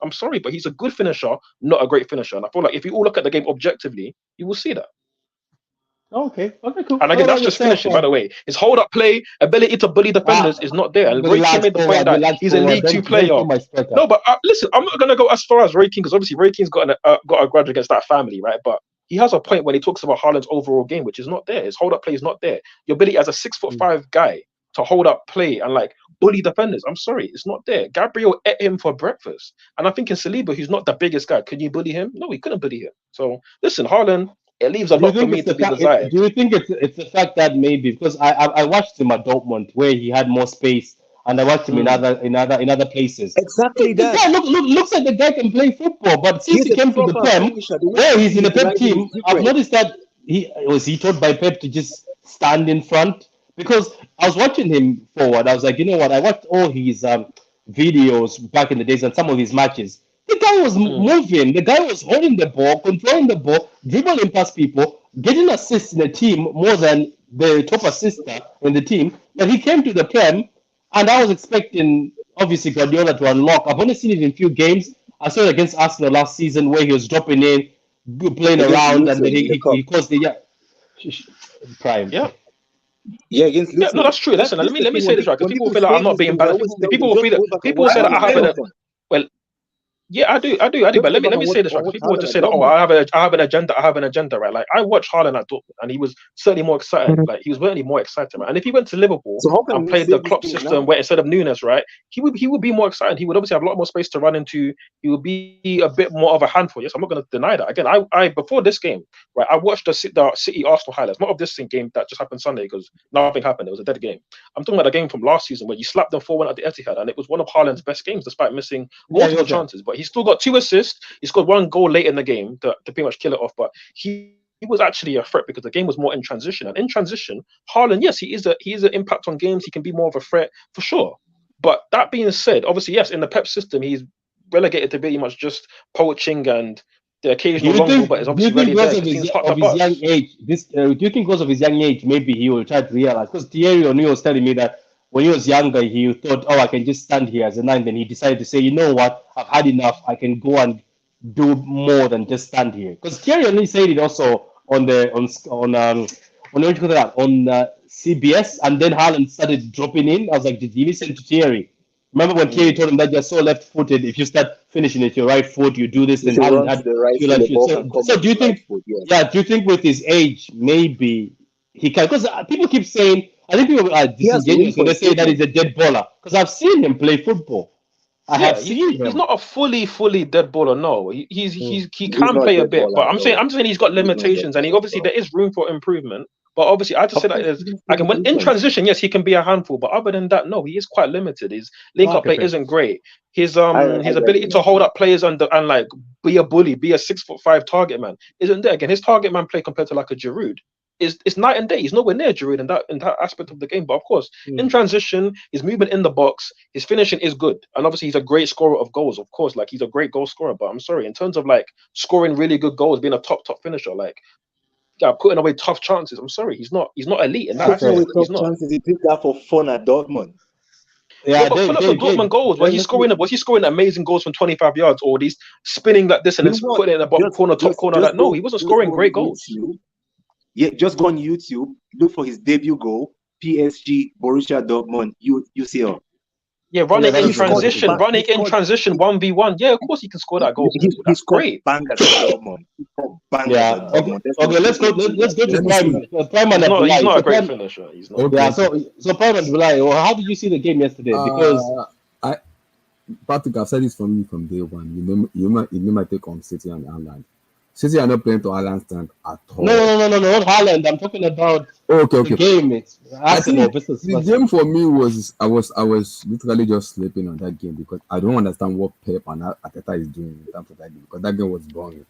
I'm sorry, but he's a good finisher, not a great finisher. And I feel like if you all look at the game objectively, you will see that. Okay, cool. And again, that's just finishing, by the way. His hold-up play, ability to bully defenders is not there. And Roy Keane made the point that he's a League Two player. No, but listen, I'm not going to go as far as Roy Keane, because obviously Roy Keane's got a grudge against that family, right? But he has a point when he talks about Haaland's overall game, which is not there. His hold-up play is not there. Your ability as a 6'5" guy to hold up play and like bully defenders, I'm sorry, it's not there. Gabriel ate him for breakfast. And I think in Saliba, who's not the biggest guy, could you bully him? No, he couldn't bully him. So listen, Haaland, it leaves a lot for me to be desired. Do you think it's the fact that maybe because I watched him at Dortmund where he had more space, and I watched him in other places. Exactly that. Yeah, looks like the guy can play football, but since he came to the Prem, where he's in the Pep team, I've noticed that he taught by Pep to just stand in front. Because I was watching him forward, I was like, you know what? I watched all his videos back in the days and some of his matches. The guy was moving. The guy was holding the ball, controlling the ball, dribbling past people, getting assists in the team more than the top assister in the team. But he came to the Prem, and I was expecting, obviously, Guardiola to unlock. I've only seen it in a few games. I saw it against Arsenal last season where he was dropping in, playing around, and then he caused the prime. Yeah. Yeah, against no, that's true. Listen, let me say this right, because people feel like I'm not being balanced. People say that I have well. Yeah, I do. But let me say this right. People will just say that, oh, I have an agenda, right? Like I watched Haaland at Dortmund, and he was certainly more excited. Like he was really more excited, right? And if he went to Liverpool and played the Klopp system where instead of Nunes, right, he would be more excited. He would obviously have a lot more space to run into. He would be a bit more of a handful. Yes, I'm not going to deny that. Again, I before this game, right, I watched the City Arsenal highlights, not of this game that just happened Sunday because nothing happened. It was a dead game. I'm talking about the game from last season where you slapped them 4-1 at the Etihad, and it was one of Haaland's best games despite missing multiple chances. But he still got 2 assists. He scored 1 goal late in the game to pretty much kill it off. But he was actually a threat because the game was more in transition. And in transition, Haaland, yes, he is an impact on games. He can be more of a threat for sure. But that being said, obviously, yes, in the Pep system, he's relegated to pretty much just poaching and the occasional long ball, but it's obviously really there. Of his young age, do you think because of his young age, maybe he will try to realize? Because Thierry Henry was telling me that when he was younger, he thought, oh, I can just stand here as a 9. Then he decided to say, you know what, I've had enough. I can go and do more than just stand here. Because Thierry Henry said it also on CBS, and then Haaland started dropping in. I was like, did you listen to Thierry? Remember when Thierry told him that you're so left-footed, if you start finishing with your right foot, you do this, then Haaland had the right foot. So do you think, do you think with his age, maybe he can? Because people keep saying, I think people are disingenuous when they say that he's a dead baller. Because I've seen him play football. I have seen him. He's not a fully dead baller. No, he can play a bit, but I'm saying he's got limitations, and there is room for improvement. But obviously, I just say that when in transition, yes, he can be a handful. But other than that, no, he is quite limited. His link-up play isn't great. His ability to hold up players and like be a bully, be a 6'5" target man isn't there. Again, his target man play compared to like a Giroud is night and day. He's nowhere near Giroud in that aspect of the game. But of course, in transition, his movement in the box, his finishing is good, and obviously he's a great scorer of goals. Of course, like he's a great goal scorer. But I'm sorry, in terms of like scoring really good goals, being a top finisher, like. Putting away tough chances. I'm sorry, he's not elite in that. Putting away tough chances. He did that for fun at Dortmund. Yeah, but pull up the Dortmund goals. Was he scoring amazing goals from 25 yards, or these spinning like this and then putting it in the bottom corner, top corner? Like no, he wasn't scoring great goals. Yeah, just go on YouTube, look for his debut goal, PSG Borussia Dortmund UCL. Yeah, running in transition 1v1. Yeah, of course he can score that goal. That's great. Bangers at Dortmund. Yeah. Okay, let's go to Prime and Abdullahi. He's not a great finisher. He's not. Okay. Yeah, so Prime and Abdullahi, how did you see the game yesterday? Because Patrick, I've said this from day one. You might take on City and Haaland. City are not playing to Haaland's strength at all. No, not Haaland. I'm talking about the game. It's Arsenal versus the game for me was I was literally just sleeping on that game because I don't understand what Pep and Arteta is doing in terms of that game because that game was boring.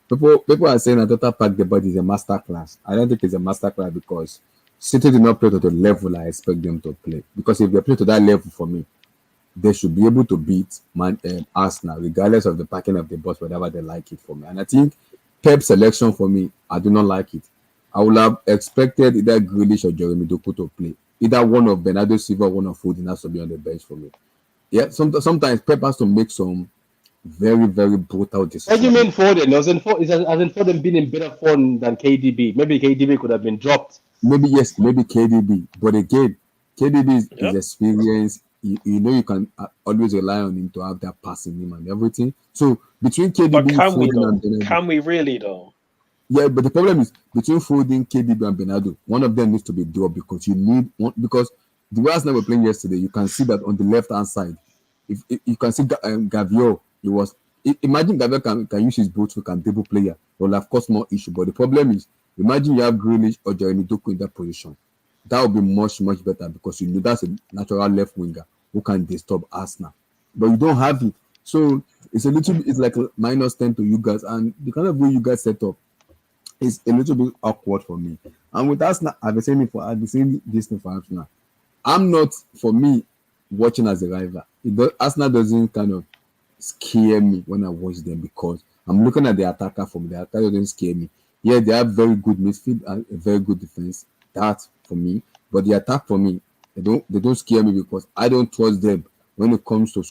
People are saying Arteta packed the body is a masterclass. I don't think it's a masterclass because City did not play to the level I expect them to play. Because if they play to that level for me, they should be able to beat Arsenal, regardless of the packing of the bus, whatever they like it for me. And I think Pep's selection for me, I do not like it. I would have expected either Grealish or Jeremy Doku to play. Either one of Bernardo Silva, one of Foden has to be on the bench for me. Yeah, sometimes Pep has to make some very, very brutal What do you decisions. mean Foden? Hasn't Foden been in better form than KDB? Maybe KDB could have been dropped. Maybe yes, maybe KDB, but again, KDB is Yeah. experience. You know you can always rely on him to have that pass in him and everything. So between But KDB, can we Foden, though? and Bernardo, Can we really though? yeah, but the problem is between Foden, KDB, and Bernardo, one of them needs to be dropped because you need one. Because the way Arsenal were playing yesterday, you can see that on the left hand side, if you can see Gaviot, he was. Imagine Gaviot can use his boot to can dribble player. It will have caused more issue. But the problem is, imagine you have Grealish or Jeremy Doku in that position. That would be much better because you know that's a natural left winger who can disturb Arsenal. But you don't have it, so it's a little bit. It's like -10 to you guys, and the kind of way you guys set up is a little bit awkward for me. And with Arsenal, I've been saying this thing for Arsenal. I'm not, for me, watching as a rival. Arsenal doesn't kind of scare me when I watch them because I'm looking at the attacker for me. The attacker doesn't scare me. Yeah, they have very good midfield and a very good defense. That for me, but the attack for me, they don't scare me because I don't trust them when it comes to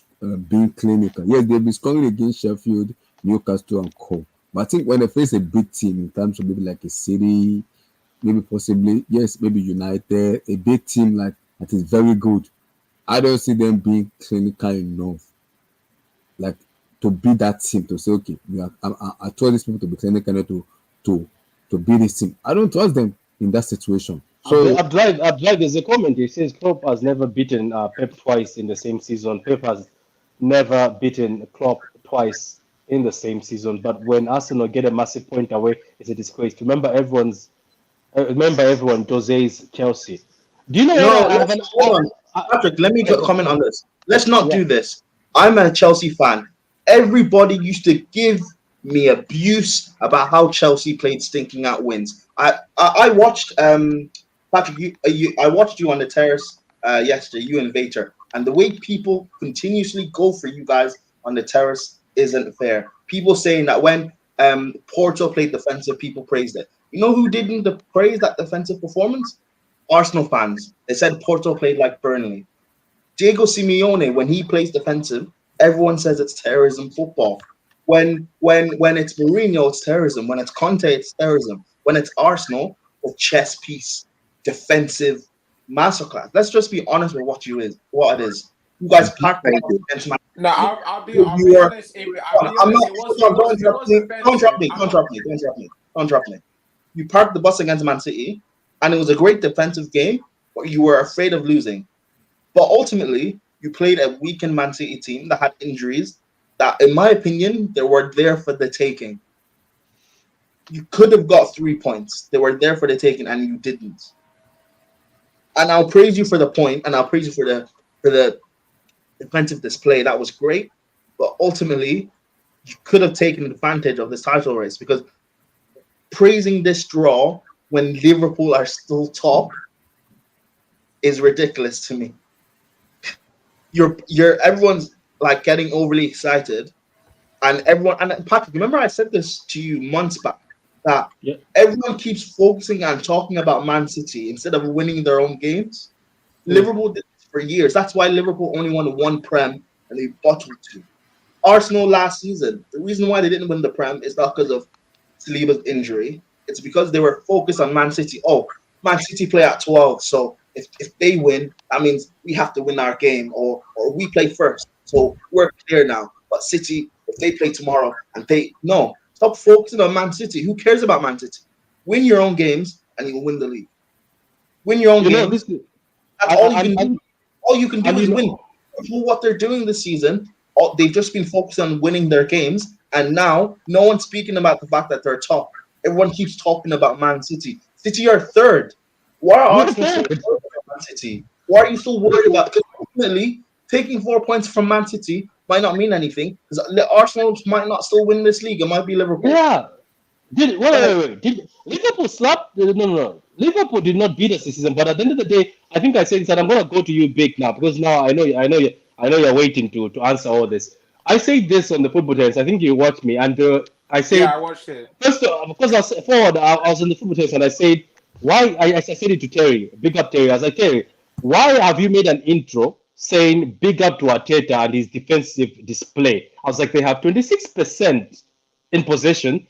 being clinical. Yes, they've been scoring against Sheffield, Newcastle, and Co. But I think when they face a big team in terms of maybe like a City, maybe possibly yes, maybe United, a big team like that is very good. I don't see them being clinical enough, like to be that team to say, okay, I trust these people to be clinical enough to to be this team. I don't trust them in that situation. So Abdrive, there's a comment. It says Klopp has never beaten Pep twice in the same season. Pep has never beaten Klopp twice in the same season. But when Arsenal get a massive point away, it's a disgrace. Remember everyone, Jose's Chelsea. Do you know what? No, I have let's an. hold on, Patrick. Let me Yeah, comment on this. Let's not yeah. do this. I'm a Chelsea fan. Everybody used to give me abuse about how Chelsea played stinking out wins. I watched Patrick. I watched you on the terrace yesterday. You and Vater, and the way people continuously go for you guys on the terrace isn't fair. People saying that when Porto played defensive, people praised it. You know who didn't praise that defensive performance? Arsenal fans. They said Porto played like Burnley. Diego Simeone, when he plays defensive, everyone says it's terrorism football. When it's Mourinho, it's terrorism. When it's Conte, it's terrorism. When it's Arsenal, it's chess piece, defensive masterclass. Let's just be honest with what it is. You guys packed the bus against Man No, City. I'll You be were. honest. I'll be I'm honest. not. Don't interrupt me. Don't interrupt me. I'm Don't not. interrupt me. Don't interrupt me. Don't interrupt me. You parked the bus against Man City, and it was a great defensive game, but you were afraid of losing. But ultimately, you played a weakened Man City team that had injuries that, in my opinion, they were there for the taking. You could have got 3 points. They were there for the taking, and you didn't. And I'll praise you for the point, and I'll praise you for the defensive display. That was great. But ultimately, you could have taken advantage of this title race because praising this draw when Liverpool are still top is ridiculous to me. Everyone's like getting overly excited, and Patrick, remember I said this to you months back that Yeah. everyone keeps focusing and talking about Man City instead of winning their own games. Mm. Liverpool did this for years. That's why Liverpool only won one Prem and they bottled two. Arsenal last season, the reason why they didn't win the Prem is not because of Saliba's injury. It's because they were focused on Man City. Oh, Man City play at 12, so if they win, that means we have to win our game, or we play first. So we're clear now. But City, if they play tomorrow and stop focusing on Man City. Who cares about Man City? Win your own games and you'll win the league. Win your own You know, games. listen, That's all you can do. All you can do and is you win. know, For what they're doing this season, they've just been focused on winning their games, and now no one's speaking about the fact that they're top. Everyone keeps talking about Man City. City are third. Why are you're Arsenal still third. worried about Man City? Why are you still worried about? Because ultimately, taking 4 points from Man City might not mean anything. Because Arsenal might not still win this league. It might be Liverpool. Yeah. Wait. Did Liverpool slap? No. Liverpool did not beat us this season. But at the end of the day, I think I said this, and I'm gonna go to you big now because now I know you're waiting to answer all this. I say this on the football test. I think you watched me, and I Yeah, I said watched it. first, because I was forward, I was in the football test, and I said why. I said it to Terry, big up Terry. I was like, Terry, why have you made an intro saying big up to Arteta and his defensive display? I was like, they have 26% in possession,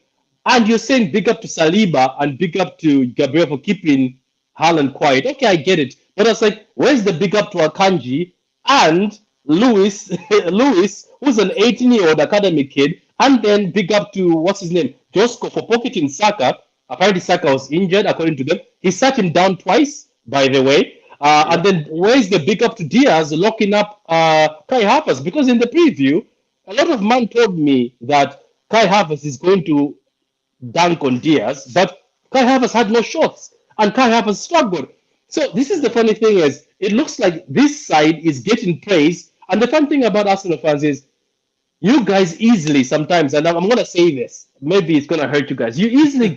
and you're saying big up to Saliba and big up to Gabriel for keeping Haaland quiet. Okay, I get it. But I was like, where's the big up to Akanji and Lewis, Lewis, who's an 18-year-old academy kid, and then big up to what's his name, Josko for pocketing Saka. Apparently, Saka was injured, according to them. He sat him down twice, by the way. And then where's the big up to Diaz locking up Kai Havertz? Because in the preview, a lot of man told me that Kai Havertz is going to dunk on Diaz, but Kai Havertz had no shots, and Kai Havertz struggled. So this is the funny thing is, it looks like this side is getting praise, and the fun thing about Arsenal fans is, you guys easily sometimes, and I'm gonna say this, maybe it's gonna hurt you guys. You easily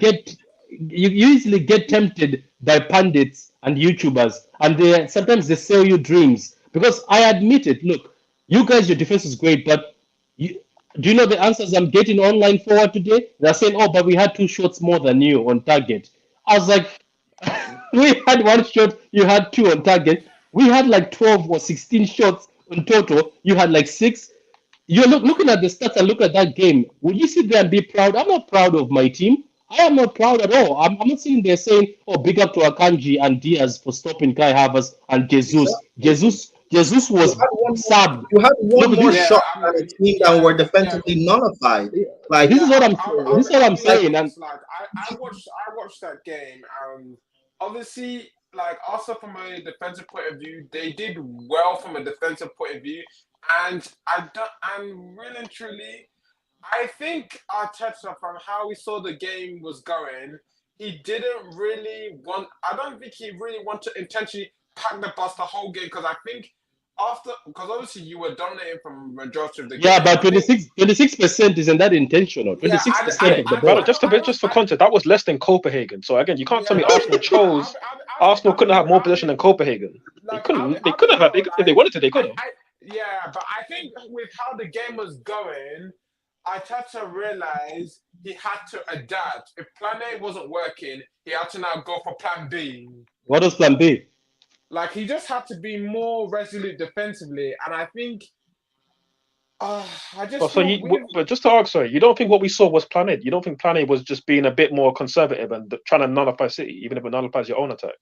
get tempted by pundits and YouTubers, and sometimes they sell you dreams. Because I admit it, look, you guys, your defense is great, but you, do you know the answers I'm getting online forward today? They're saying, "Oh, but we had two shots more than you on target." I was like, "We had one shot, you had two on target. We had like 12 or 16 shots in total. You had like six. You're looking at the stats and look at that game. Would you sit there and be proud? I'm not proud of my team. I am not proud at all. I'm not sitting there saying, "Oh, big up to Akanji and Diaz for stopping Kai Havertz and Jesus." Jesus was subbed. You had one Look, more this, shot at a team that were Yeah. defensively nullified. Like, this is what I'll this is what I'm be honest, saying. And like I watched that game, and obviously, like also from a defensive point of view, they did well from a defensive point of view, and I don't, and really and truly, I think Arteta, from how we saw the game was going, he didn't really want. I don't think he really wanted to intentionally pack the bus the whole game, because I think because obviously you were dominating from majority of the yeah, game. but I think 26% isn't that intentional. yeah, 26% of the Brother, ball. just for context, that was less than Copenhagen. So again, you can't tell me yeah, Arsenal chose. Arsenal couldn't have more possession than Copenhagen. They couldn't. They could have had. If they wanted to, they could have. Yeah, but I think with how the game was going, Arteta realized he had to adapt. If Plan A wasn't working, he had to now go for Plan B. What was Plan B? Like he just had to be more resolute defensively, and I think, I just Oh, so feel but just to ask, sorry, you don't think what we saw was Plan A? You don't think Plan A was just being a bit more conservative and trying to nullify City, even if it nullifies your own attack?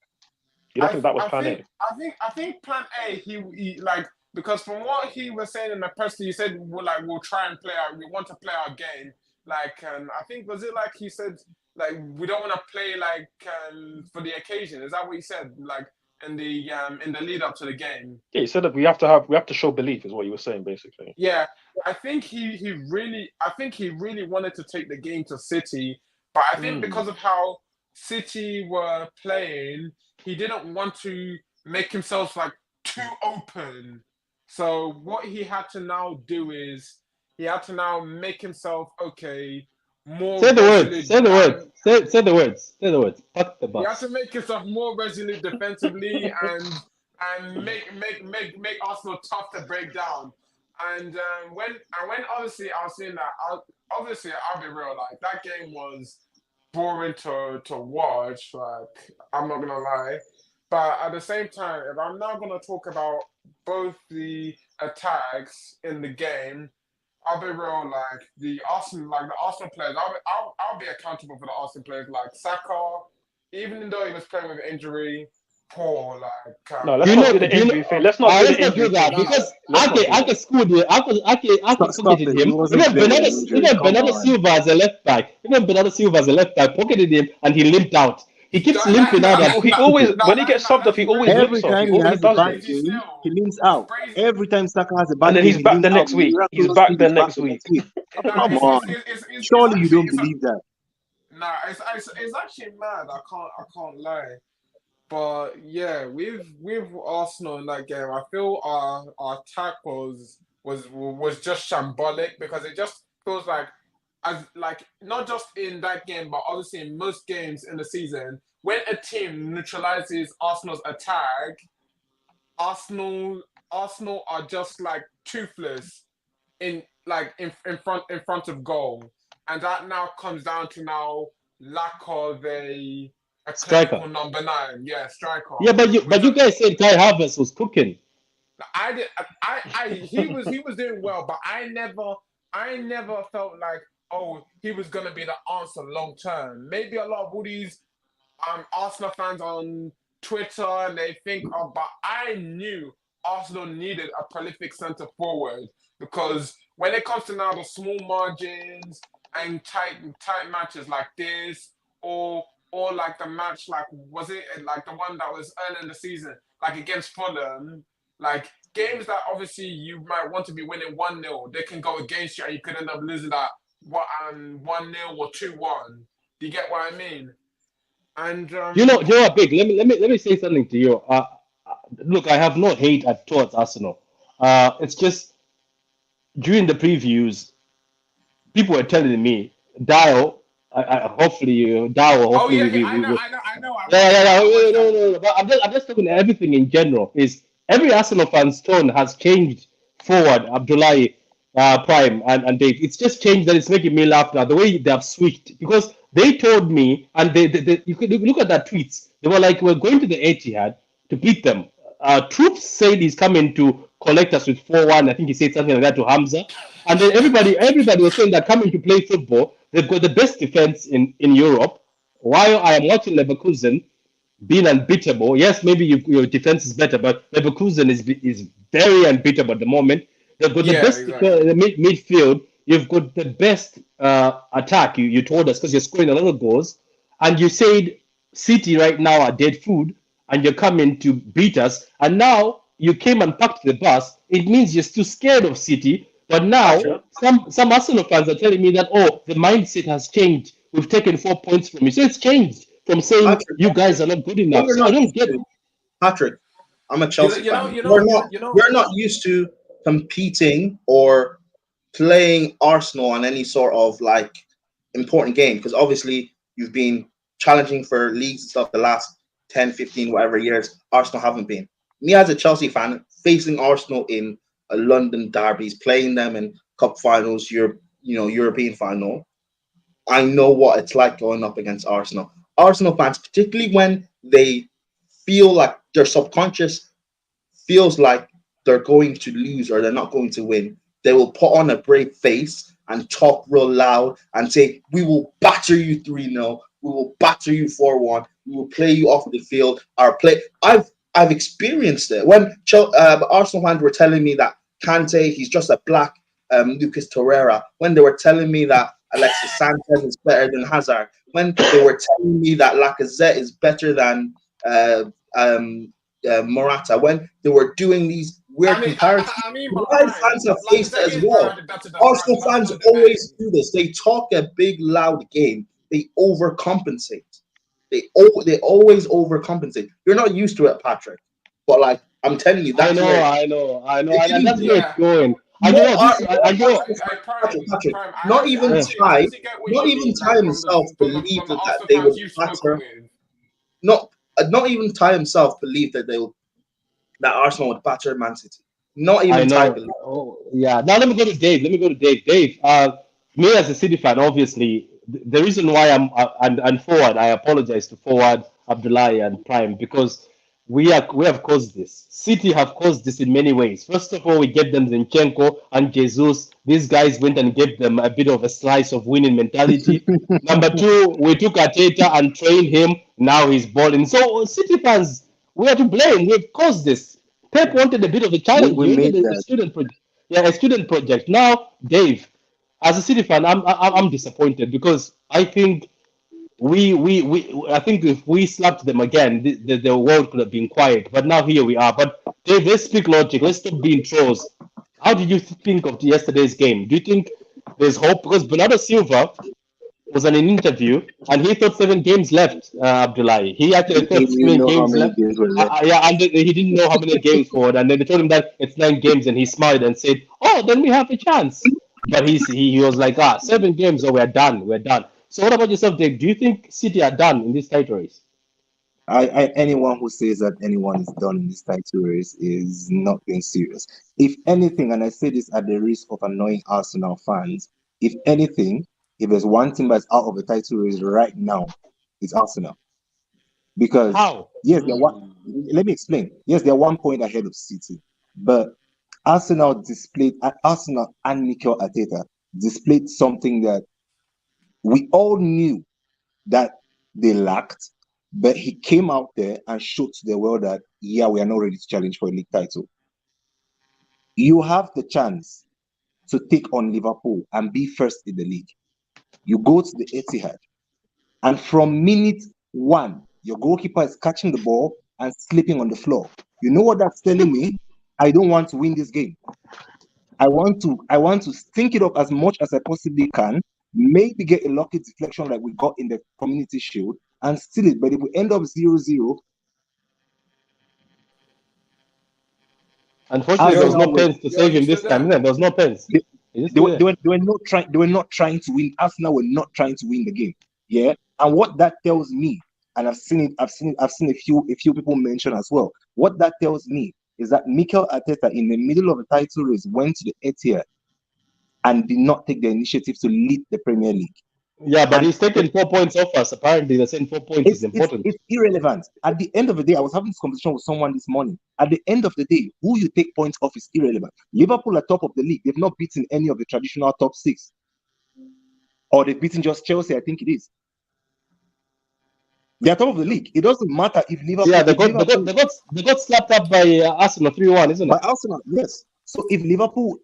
You don't think that was Plan A? I think Plan A. He like, because from what he was saying in the press, he said we'll try and we want to play our game. Like, I think, was it like he said, like we don't want to play like for the occasion. Is that what he said? Like in the lead up to the game. Yeah, he said that we have to show belief, is what he was saying basically. Yeah, I think he really wanted to take the game to City, but I think because of how City were playing, he didn't want to make himself like too open. So what he had to now do is he had to now make himself more Say the words. resolute. Say the words. Say the words. Say the words. Fuck the He had bus. to make himself more resolute defensively and make Arsenal tough to break down. And when obviously I was seeing that, I'll be real, like that game was boring to watch. Like, I'm not gonna lie, but at the same time, if I'm now gonna talk about both the attacks in the game, I'll be real. Like the Arsenal players, I'll be accountable for the Arsenal players. Like Saka, even though he was playing with injury, poor. Like No, let's not do the injury thing. Let's not do the injury do that thing. because Ake Stop pocketed it. him. He wasn't Even Bernardo Silva as a left back. Pocketed him and he limped out. He keeps limping out. He always, when he gets subbed off, he always Every limps off. time He he always has a does bad this. game, he limps out. Every time Saka has a bad And then game, he's back limps the out. next week. He's back the next week. Come on. Surely you don't believe that. Nah, it's actually mad. I can't lie. But yeah, with Arsenal in that game, I feel our attack was just shambolic, because it just feels like as like not just in that game, but obviously in most games in the season, when a team neutralizes Arsenal's attack, Arsenal Arsenal are just like toothless in in front of goal, and that now comes down to now lack of a Striker. clinical number nine, yeah, striker. Yeah, but Which you guys said Kai Havertz was cooking. I did. He was doing well, but I never felt like, oh, he was gonna be the answer long term. Maybe a lot of all these Arsenal fans on Twitter and they think, oh, but I knew Arsenal needed a prolific centre forward because when it comes to now the small margins and tight matches like this, or like the match like was it like the one that was early in the season, like against Fulham, like games that obviously you might want to be winning 1-0, they can go against you and you could end up losing that 1-0 or 2-1. Do you get what I mean? And You know what, Big? Let me say something to you. Look, I have no hate towards Arsenal. It's just during the previews, people were telling me, Dial, hopefully you, Dial, oh hopefully yeah, yeah, we will. I know. I Yeah, watched yeah, that. yeah. I watched No, that. no, no. But I'm just talking everything in general. Is every Arsenal fan's tone has changed forward, Abdullahi, Prime, and Dave. It's just changed that it's making me laugh now. The way they have switched because they told me, and they you could look at that tweets. They were like, "We're going to the Etihad to beat them." Troops said he's coming to collect us with 4-1. I think he said something like that to Hamza. And then everybody was saying that coming to play football, they've got the best defense in Europe. While I am watching Leverkusen being unbeatable. Yes, maybe your defense is better, but Leverkusen is very unbeatable at the moment. They've got the Yeah, best exactly. midfield. You've got the best attack. You told us because you're scoring a lot of goals, and you said City right now are dead food, and you're coming to beat us. And now you came and packed the bus. It means you're still scared of City. But now Patrick, some Arsenal fans are telling me that the mindset has changed. We've taken 4 points from you, so it's changed from saying Patrick, you guys are not good what enough. you're So I not don't used get. to, Patrick, I'm a You know, Chelsea fan. We're not used to competing or playing Arsenal on any sort of like important game because obviously you've been challenging for leagues and stuff the last 10, 15, whatever years. Arsenal haven't been. Me as a Chelsea fan, facing Arsenal in a London derbies, playing them in cup finals, European final. I know what it's like going up against Arsenal. Arsenal fans, particularly when they feel like their subconscious feels like they're going to lose or they're not going to win, they will put on a brave face and talk real loud and say, "We will batter you 3-0. We will batter you 4-1. We will play you off the field." Our play. I've experienced it when Arsenal fans were telling me that Kante, he's just a black Lucas Torreira. When they were telling me that Alexis Sanchez is better than Hazard. When they were telling me that Lacazette is better than uh, um, Morata. When they were doing these weird comparisons, but United Prime, fans have like faced I it said, as is well. better than Morata. Arsenal That's fans no always debate. do this. They talk a big, loud game. They overcompensate. They always overcompensate. You're not used to it, Patrick. But like I'm telling you, I that's know, where I know, I know, it and really that's where it's Yeah, going. And no, you know this, no and you know, Arsenal fan, Prime, Patrick. Prime. Not even yeah. I Ty, actually get what not you even mean, Ty like himself from believed the that Arsenal they fans would you've spoken batter. with. Not even Ty himself believed that Arsenal would batter Man City. Not I even Ty know. believed. Oh, yeah. Now let me go to Dave. Let me go to Dave. Dave, me as a City fan, obviously, the reason why I'm and forward, I apologize to forward Abdullahi and Prime because we have caused this. City have caused this in many ways. First of all, we gave them Zinchenko and Jesus. These guys went and gave them a bit of a slice of winning mentality. Number two, we took Arteta and trained him. Now he's balling. So City fans, we are to blame. We've caused this. Pep wanted a bit of a challenge. We He made wanted a that. student project. Yeah, a student project. Now, Dave, as a City fan, I'm disappointed because I think I think if we slapped them again, the world could have been quiet. But now here we are. But Dave, let's speak logic. Let's stop being trolls. How did you think of yesterday's game? Do you think there's hope? Because Bernardo Silva was in an interview and he thought 7 games left, Abdullahi. He actually He thought didn't seven know how games many left. games were left. Yeah, and he didn't know how many games forward. And then they told him that it's 9 games and he smiled and said, "Oh, then we have a chance." but he was like, 7 games, or we're done. So what about yourself, Dave? Do you think City are done in this title race? Anyone who says that anyone is done in this title race is not being serious. If anything, and I say this at the risk of annoying Arsenal fans, if anything, if there's one team that's out of the title race right now, it's Arsenal. Because How? yes, they're one. Let me explain. Yes, they're 1 point ahead of City, but Arsenal and Mikel Arteta displayed something that we all knew that they lacked, but he came out there and showed to the world that, yeah, we are not ready to challenge for a league title. You have the chance to take on Liverpool and be first in the league. You go to the Etihad, and from minute one, your goalkeeper is catching the ball and slipping on the floor. You know what that's telling me? I don't want to win this game. I want to stink it up as much as I possibly can, maybe get a lucky deflection like we got in the Community Shield and steal it. But if we end up 0-0, Unfortunately, there was no Arsenal pens to save you him this still time. there? There was no pens. they, He just they, were, did they, it. were, they were not trying to win. Arsenal were not trying to win the game. Yeah. And what that tells me, and I've seen a few people mention as well. What that tells me is that Mikel Arteta, in the middle of a title race, went to the Etihad and did not take the initiative to lead the Premier League. Yeah, but And he's taken 4 points off us. Apparently, they're saying 4 points is important. it's irrelevant. At the end of the day, I was having this conversation with someone this morning. At the end of the day, who you take points off is irrelevant. Liverpool are top of the league. They've not beaten any of the traditional top six. Or they've beaten just Chelsea, I think it is. They are top of the league. It doesn't matter if Liverpool, Yeah, they got slapped up by Arsenal 3-1, isn't by it? Arsenal, yes. So if Liverpool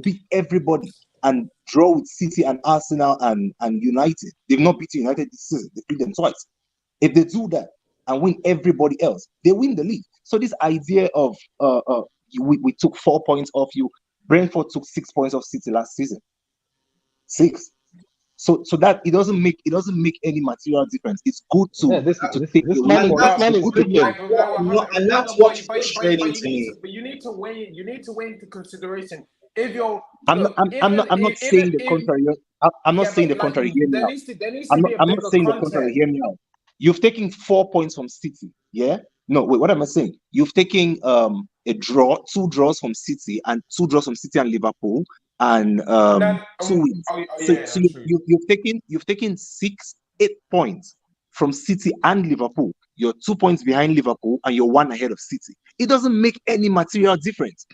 beat everybody and draw with City and Arsenal and United, they've not beaten United this season. They beat them twice. If they do that and win everybody else, they win the league. So this idea of we took 4 points off you. Brentford took 6 points off City last season. 6. So that it doesn't make any material difference. It's good Yeah, to take this away man And points. this that's man It's is good to cooking. Like, and that's but what's but frustrating you to need me. to you need to weigh into consideration if you're I'm not look I'm not I'm not saying the if contrary. I'm not yeah, saying but the like contrary. Hear me out. there needs to be a I'm not bigger saying the contrary. context. Hear me out. You've taken 4 points from City. Yeah. No, wait. What am I saying? You've taken a draw, 2 draws from City, and 2 draws from City and Liverpool, and No, 2 wins. So yeah, so that's true. you've taken 8 points from City and Liverpool. You're 2 points behind Liverpool, and you're 1 ahead of City. It doesn't make any material difference.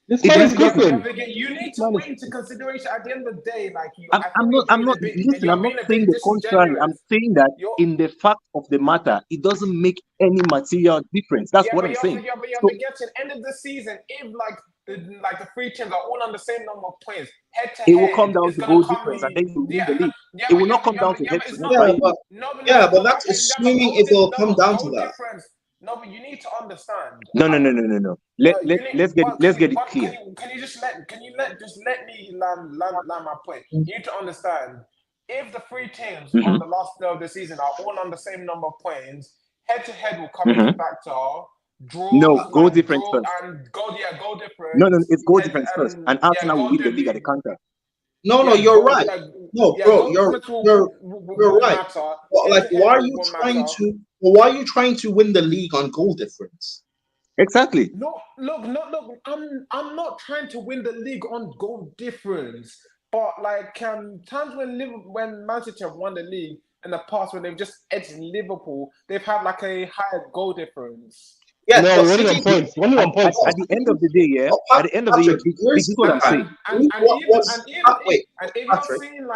This It man is really Yeah, doesn't. but cooking. again, you need This to man is weigh into consideration at the end of the day. Like you, I'm, I I'm think not, I'm not, listen, I'm you're not being a saying bit the contrary. I'm disingenuous. saying that You're in the fact of the matter, it doesn't make any material difference. That's yeah, what but I'm saying. you're So forgetting end of the season. If the 3 teams are all on the same number of points, head to it will come head, down it's to gonna goal come difference and in. then you win Yeah, the league. yeah, It but will not come down to yeah, head but to it's head not. Yeah, by but No, but that's assuming it will come down to goal that. difference. No, but you need to understand. no. You need, Let's get it clear. can you just let me land my point? You need to understand if the 3 teams on Hmm. the last day of the season are all on the same number of points, head to head will come into Hmm. factor. No, Draws goal like difference draw first. and goal No, difference. it's goal Head difference first, and and yeah, Arsenal will win the league at the counter. No, yeah, you're right. No, yeah, bro, goal difference you're will right. matter. But Head like, to head will matter. why are you trying to win the league on goal difference? Exactly. No, look. I'm not trying to win the league on goal difference, but like times when Man City have won the league in the past when they've just edged Liverpool, they've had like a higher goal difference. Yeah, No, but we're only City. on points. We're only on points At now. the end of the day, yeah. Oh, At the end of the year, Patrick, this is what I'm saying. And if you're Patrick? seeing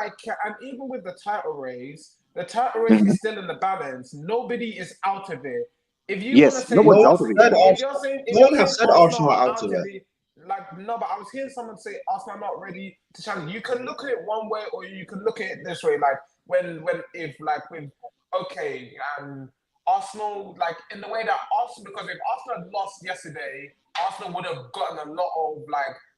and even with the title race Mhm. is still in the balance. Nobody is out of it. If you want to Yes, say, nobody's out of it. if No you're one saying has said Arsenal Arsenal are are out out of of it. it, like no, but I was hearing someone say Arsenal are not ready to challenge. You can look at it one way, or you can look at it this way. Like when if like with okay, Arsenal like in the way that Arsenal because if Arsenal had lost yesterday, Arsenal would have gotten a lot of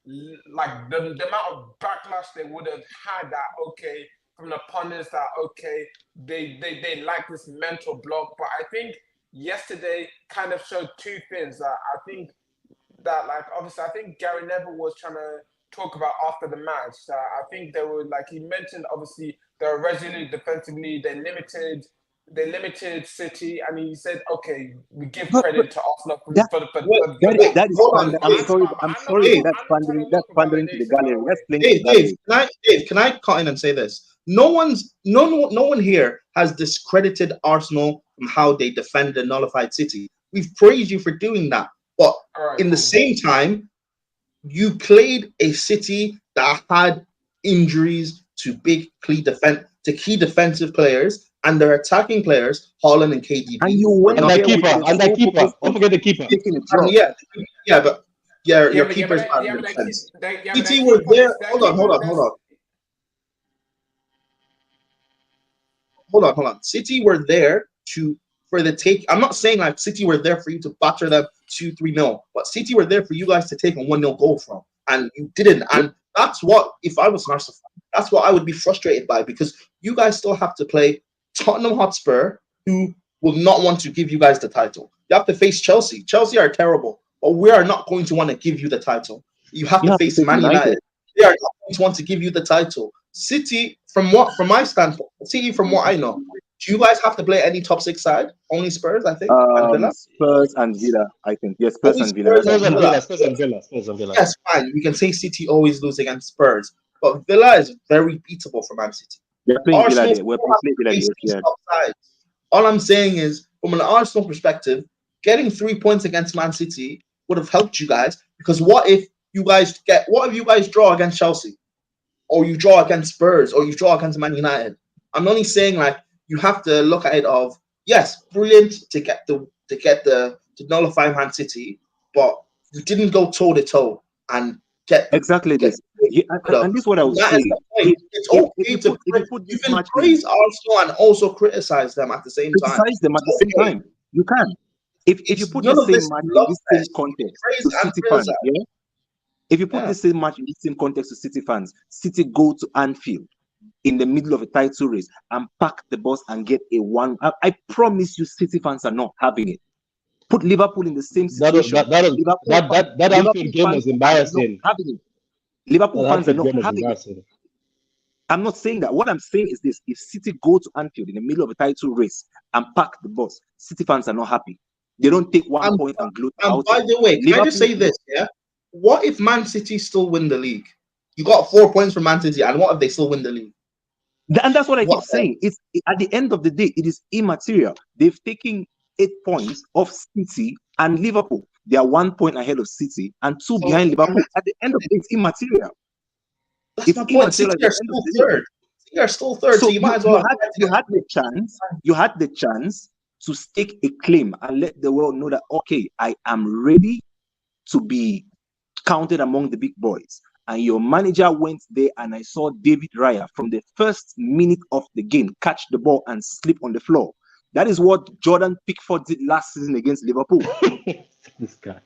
the amount of backlash they would have had that okay from the pundits that okay they like this mental block, but I think yesterday kind of showed 2 things that I think that like obviously I think Gary Neville was trying to talk about after the match. I think they were like he mentioned. Obviously, they were resolute defensively. They limited City, and he said, "Okay, we give But credit to Arsenal for that for the for, Wait, for, for that that." that is hold on, pandering. I'm Dave. sorry. But I'm I'm not. sorry. Dave, That's I'm not trying pandering. to That's look for pandering to the validation, by gallery. the That's way. playing to the gallery. Can I cut in and say this? No one here has discredited Arsenal from how they defend a nullified City. We've praised you for doing that, but All right, in the cool. same time, you played a City that had injuries to key defensive players and their attacking players, Haaland and And KDB, you were went And not. that there with keeper, the and that sole keeper. focus Don't on forget the keeper. taking a And draw. yeah, but your Yeah, keeper's bad in but the they, yeah, but defense. their City were keeper there. is their Hold on, keeper. hold on. City were there for the take. I'm not saying like City were there for you to batter them 2-3-0, but City were there for you guys to take a 1-0 goal from, and you didn't. And that's what, if I was an Arsenal fan, that's what I would be frustrated by, because you guys still have to play Tottenham Hotspur, who will not want to give you guys the title. You have to face Chelsea. Chelsea are terrible, but we are not going to want to give you the title. You have You to have to face face Man United. United. They are not going to want to give you the title. City, from my standpoint, City, from what I know, do you guys have to play any top six side? Only Spurs, I think, and Villa. Spurs and Villa. I think yes, Spurs Only and Villa. Spurs and Villa. Spurs and Villa. Yes, fine. We can say City always lose against Spurs, but Villa is very beatable for Man City. They're playing Villa Arsenal there. We're still have playing to Villa face these there. top sides. All I'm saying is, from an Arsenal perspective, getting 3 points against Man City would have helped you guys, because what if you guys draw against Chelsea, or you draw against Spurs, or you draw against Man United? I'm only saying, like, you have to look at it of, yes, brilliant to nullify Man City, but you didn't go toe to toe and Exactly get this. Yeah, and this is what I would that say. is the point. It's okay to Put you this can match in, praise Arsenal and also criticize them at the same time. criticize them at the same Okay. time. You can. If you It's put none the of this same match in love this same fest. context Praise to and City criticize. fans, yeah. If you put Yeah. the same match in this same context to City fans, City go to Anfield in the middle of a title race and pack the bus and get a one. I promise you, City fans are not having it. Put Liverpool in the same situation. That Anfield game was embarrassing. Liverpool That fans are Anfield not game was having it. embarrassing. I'm not saying that. What I'm saying is this: if City go to Anfield in the middle of a title race and pack the bus, City fans are not happy. They don't take 1 point and gloat And about by it. the way, can I just say this? Yeah. What if Man City still win the league? You got 4 points from Man City, and what if they still win the league? And that's what I keep What then? saying. It's at the end of the day, it is immaterial. They've taken 8 points off City and Liverpool. They are 1 point ahead of City and 2 behind Liverpool. At the end of the day, it's immaterial. That's It's my point. immaterial City at are the end still of the day. third. City are still third, so you might as well. You had the chance to stake a claim and let the world know that, okay, I am ready to be counted among the big boys. And your manager went there, and I saw David Raya from the first minute of the game catch the ball and slip on the floor. That is what Jordan Pickford did last season against Liverpool. This guy.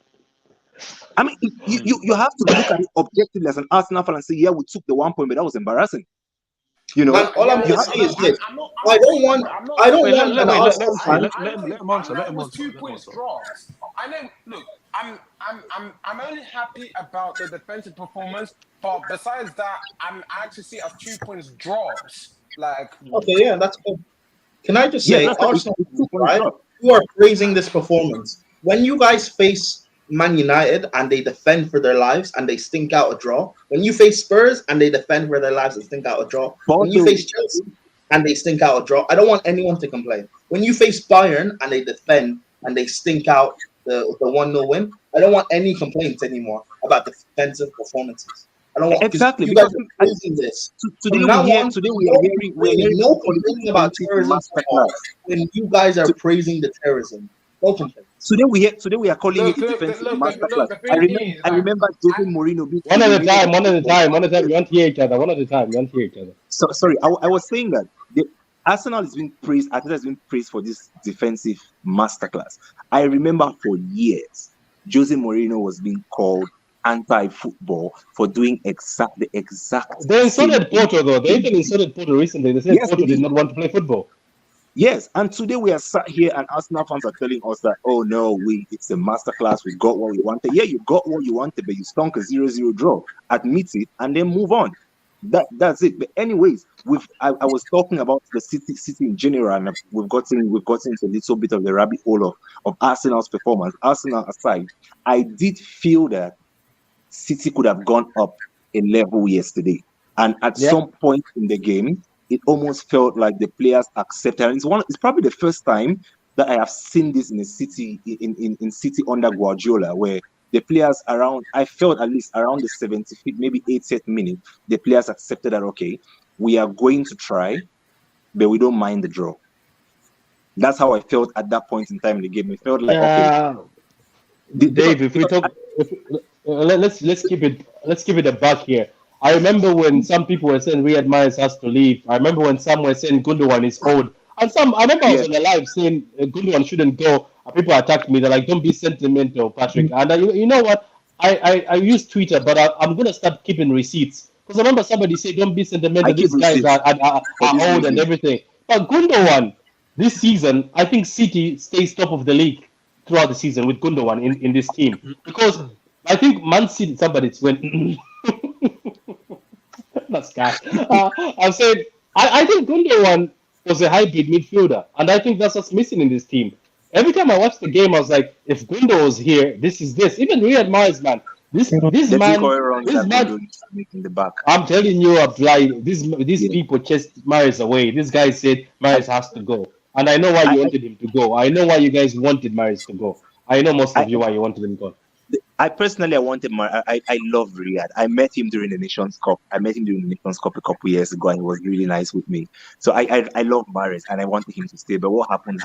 I mean, you have to look at it objectively as an Arsenal fan and say, yeah, we took the 1 point, but that was embarrassing. You know, Man, all I'm you going have to to say is this: I'm not I don't saying- want I'm not an saying- Arsenal fan. Let him answer. I know it was 2 points draws. I know. Look, I'm only happy about the defensive performance, but besides that, I actually see it as 2 points draws. Like, Okay, yeah, that's good. Can I just say, that's what Arsenal, it's 2 points right? draw. You are praising this performance. When you guys face Man United and they defend for their lives and they stink out a draw. When you face Spurs and they defend for their lives and stink out a draw. When you face Chelsea and they stink out a draw, I don't want anyone to complain. When you face Bayern and they defend and they stink out the 1-0 win, I don't want any complaints anymore about defensive performances. I don't want exactly you guys because are praising this. today we are hearing No complaining about terrorism when you guys are praising the terrorism. No complaints. Today we are calling it a defensive masterclass. I remember Jose Mourinho being one at a time. We want to hear each other. One at a time. We want to hear each other. So sorry, I was saying that Arsenal is being praised. Arteta has been praised for this defensive masterclass. I remember for years, Jose Mourinho was being called anti-football for doing the exact. They insulted Porto though. They even insulted Porto recently. They said Porto did not want to play football. Yes, and today we are sat here and Arsenal fans are telling us that, oh no, it's a masterclass. We got what we wanted. Yeah, you got what you wanted, but you stunk a 0-0 draw. Admit it and then move on. That's it. But anyways, I was talking about the city in general, and we've gotten into a little bit of the rabbit hole of Arsenal's performance. Arsenal aside, I did feel that City could have gone up a level yesterday. And at some point in the game, it almost felt like the players accepted. And it's probably the first time that I have seen this in a City in City under Guardiola, where the players around, I felt at least around the 75th, maybe 80th minute, the players accepted that, okay, we are going to try, but we don't mind the draw. That's how I felt at that point in time in the game. It felt like, okay, Dave, if we talk, let's keep it a buck here. I remember when some people were saying Riyad Mahrez has to leave. I remember when some were saying Gundogan is old, and I remember I was on the live saying Gundogan shouldn't go. And people attacked me. They're like, "Don't be sentimental, Patrick." And you know what? I use Twitter, but I'm gonna start keeping receipts because I remember somebody said, "Don't be sentimental. These guys are old and everything." But Gundogan this season, I think City stays top of the league throughout the season with Gundogan in this team because I think Man City somebody's went. That's guy. I'm saying I think Gundogan was a hybrid midfielder, and I think that's what's missing in this team. Every time I watched the game, I was like, if Gundo was here, this is this. Even Riyad Mahrez, man, this man in the back. I'm telling you, Abdullah, these people chased Mahrez away. This guy said Mahrez has to go, and I know why you wanted him to go. I know why you guys wanted Mahrez to go. I know most of you why you wanted him to go. I personally, I love Riyad. I met him during the Nations Cup. I met him during the Nations Cup a couple years ago, and he was really nice with me. So I love Mahrez, and I wanted him to stay. But what happened.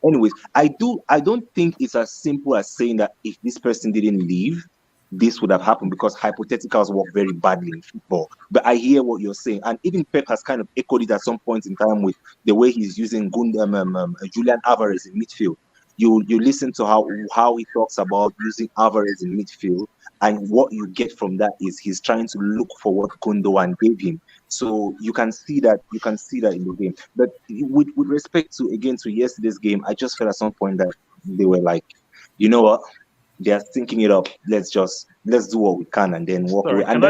Anyways, I don't think it's as simple as saying that if this person didn't leave, this would have happened, because hypotheticals work very badly in football. But I hear what you're saying, and even Pep has kind of echoed it at some point in time with the way he's using Julian Alvarez in midfield. You listen to how he talks about using Alvarez in midfield, and what you get from that is he's trying to look for what Gundogan gave him. So you can see that in the game. But with respect to yesterday's game, I just felt at some point that they were like, you know what, they're thinking it up. Let's do what we can and then walk away. And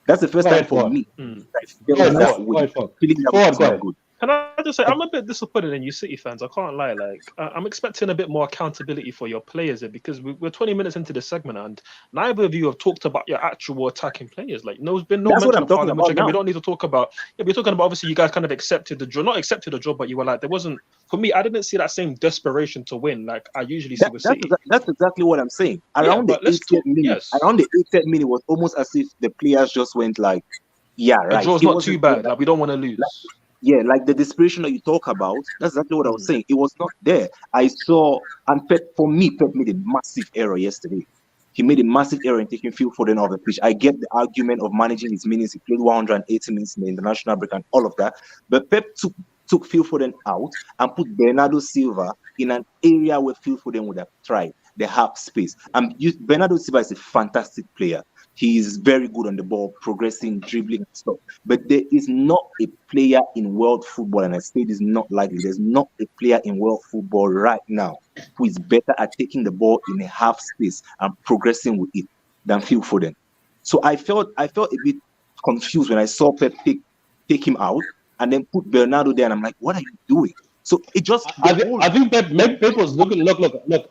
that's the first time for me. Feeling that good. Can I just say, I'm a bit disappointed in you City fans. I can't lie. Like, I'm expecting a bit more accountability for your players here, because we're 20 minutes into the segment and neither of you have talked about your actual attacking players. Like, there's been no mention of Haaland, which again, we don't need to talk about. Yeah, we're talking about, obviously, you guys kind of accepted the draw. Not accepted the draw, but you were like, there wasn't, for me, I didn't see that same desperation to win like I usually see with City. That's exactly what I'm saying. Around the 80th minute was almost as if the players just went like, yeah, right. The draw's not too bad. Like, we don't want to lose. Like the desperation that you talk about, that's exactly what I was saying. It was not there. I saw, and Pep made a massive error yesterday. He made a massive error in taking Phil Foden off the pitch. I get the argument of managing his minutes. He played 180 minutes in the international break and all of that. But Pep took Phil Foden out and put Bernardo Silva in an area where Phil Foden would have tried. The half space. Bernardo Silva is a fantastic player. He is very good on the ball, progressing, dribbling and stuff. But there is not a player in world football, and I say this not likely, there's not a player in world football right now who is better at taking the ball in a half space and progressing with it than Phil Foden. So I felt a bit confused when I saw Pep take him out and then put Bernardo there, and I'm like, what are you doing? So it just. I think Pep was looking. Look.